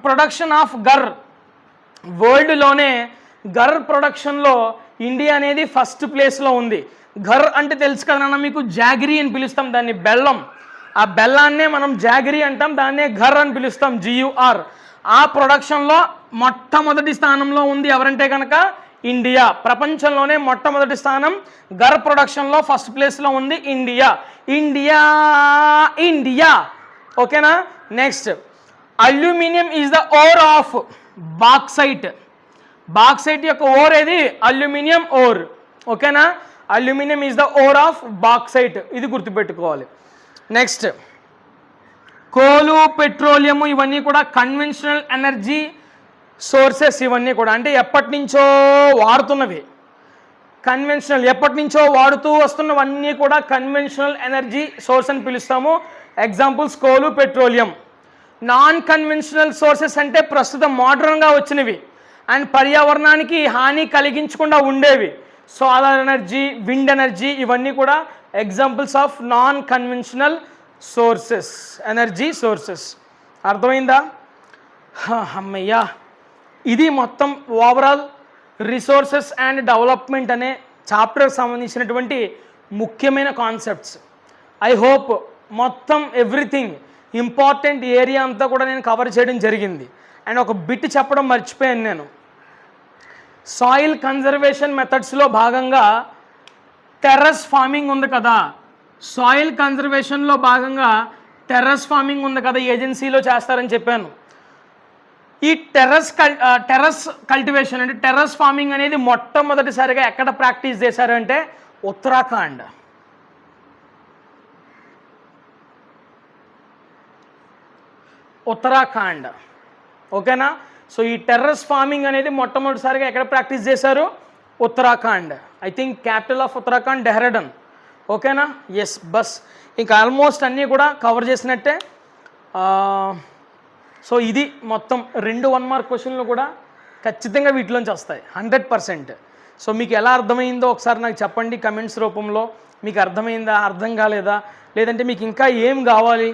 ప్రొడక్షన్ ఆఫ్ గర్, వరల్డ్లోనే గర్ ప్రొడక్షన్లో ఇండియా అనేది ఫస్ట్ ప్లేస్లో ఉంది. గర్ అంటే తెలుసు కదా మీకు, జాగరీ అని పిలుస్తాం దాన్ని, బెల్లం. ఆ బెల్లాన్నే మనం జాగరీ అంటాం, దాన్నే ఘర్ అని పిలుస్తాం, GUR. ఆ ప్రొడక్షన్లో మొట్టమొదటి స్థానంలో ఉంది ఎవరంటే కనుక ఇండియా. ప్రపంచంలోనే మొట్టమొదటి స్థానం గర్ ప్రొడక్షన్లో ఫస్ట్ ప్లేస్లో ఉంది ఇండియా. ఇండియా ఇండియా ఓకేనా? Next, aluminium is the ore of bauxite. Bauxite యొక్క ఓర్ ఏది? Aluminium ore. ఓకేనా? Aluminium is the ore of bauxite, ఇది గుర్తుపెట్టుకోవాలి. నెక్స్ట్, కోలు, పెట్రోలియము ఇవన్నీ కూడా కన్వెన్షనల్ ఎనర్జీ సోర్సెస్. ఇవన్నీ కూడా అంటే ఎప్పటి నుంచో వాడుతున్నవి, కన్వెన్షనల్, ఎప్పటి నుంచో వాడుతూ వస్తున్నవన్నీ కూడా కన్వెన్షనల్ ఎనర్జీ సోర్స్ అని పిలుస్తాము. ఎగ్జాంపుల్స్ కోలు, పెట్రోలియం. నాన్ కన్వెన్షనల్ సోర్సెస్ అంటే ప్రస్తుతం మోడర్న్గా వచ్చినవి అండ్ పర్యావరణానికి హాని కలిగించకుండా ఉండేవి. సోలార్ ఎనర్జీ, విండ్ ఎనర్జీ, ఇవన్నీ కూడా examples of non conventional sources, energy sources. అర్థమైందా? అమ్మయ్యా, ఇది మొత్తం ఓవరాల్ రిసోర్సెస్ అండ్ డెవలప్మెంట్ అనే చాప్టర్కి సంబంధించినటువంటి ముఖ్యమైన కాన్సెప్ట్స్. ఐ హోప్ మొత్తం ఎవ్రీథింగ్ ఇంపార్టెంట్ ఏరియా అంతా కూడా నేను కవర్ చేయడం జరిగింది. అండ్ ఒక బిట్ చెప్పడం మర్చిపోయాను నేను. సాయిల్ కన్జర్వేషన్ మెథడ్స్లో భాగంగా టెర్రస్ ఫార్మింగ్ ఉంది కదా, సాయిల్ కన్జర్వేషన్లో భాగంగా టెర్రస్ ఫార్మింగ్ ఉంది కదా, ఏజెన్సీలో చేస్తారని చెప్పాను. ఈ టెర్రస్ కల్టివేషన్ అంటే టెర్రస్ ఫార్మింగ్ అనేది మొట్టమొదటిసారిగా ఎక్కడ ప్రాక్టీస్ చేశారంటే ఉత్తరాఖండ్. ఉత్తరాఖండ్. ఓకేనా? సో ఈ టెర్రస్ ఫార్మింగ్ అనేది మొట్టమొదటిసారిగా ఎక్కడ ప్రాక్టీస్ చేశారు? Uttarakhand. I think capital of Uttarakhand Dehradun. ఓకేనా? ఎస్, బస్ ఇంకా ఆల్మోస్ట్ అన్నీ కూడా కవర్ చేసినట్టే. సో ఇది మొత్తం 2 1 మార్క్ క్వశ్చన్లు కూడా ఖచ్చితంగా వీటిలోంచి వస్తాయి 100%. సో మీకు ఎలా అర్థమైందో ఒకసారి నాకు చెప్పండి కమెంట్స్ రూపంలో. మీకు అర్థమైందా, అర్థం కాలేదా, లేదంటే మీకు ఇంకా ఏం కావాలి,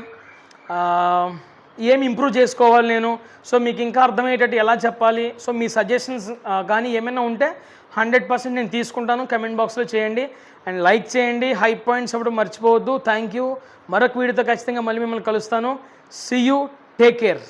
ఏం ఇంప్రూవ్ చేసుకోవాలి నేను, సో మీకు ఇంకా అర్థమయ్యేటట్టు ఎలా చెప్పాలి, సో మీ సజెషన్స్ కానీ ఏమైనా ఉంటే 100% నేను తీసుకుంటాను. కమెంట్ బాక్స్లో చేయండి అండ్ లైక్ చేయండి. హై పాయింట్స్ అప్పుడు మర్చిపోవద్దు. Thank you. మరొక వీడియోతో ఖచ్చితంగా మళ్ళీ మిమ్మల్ని కలుస్తాను. See you. Take care.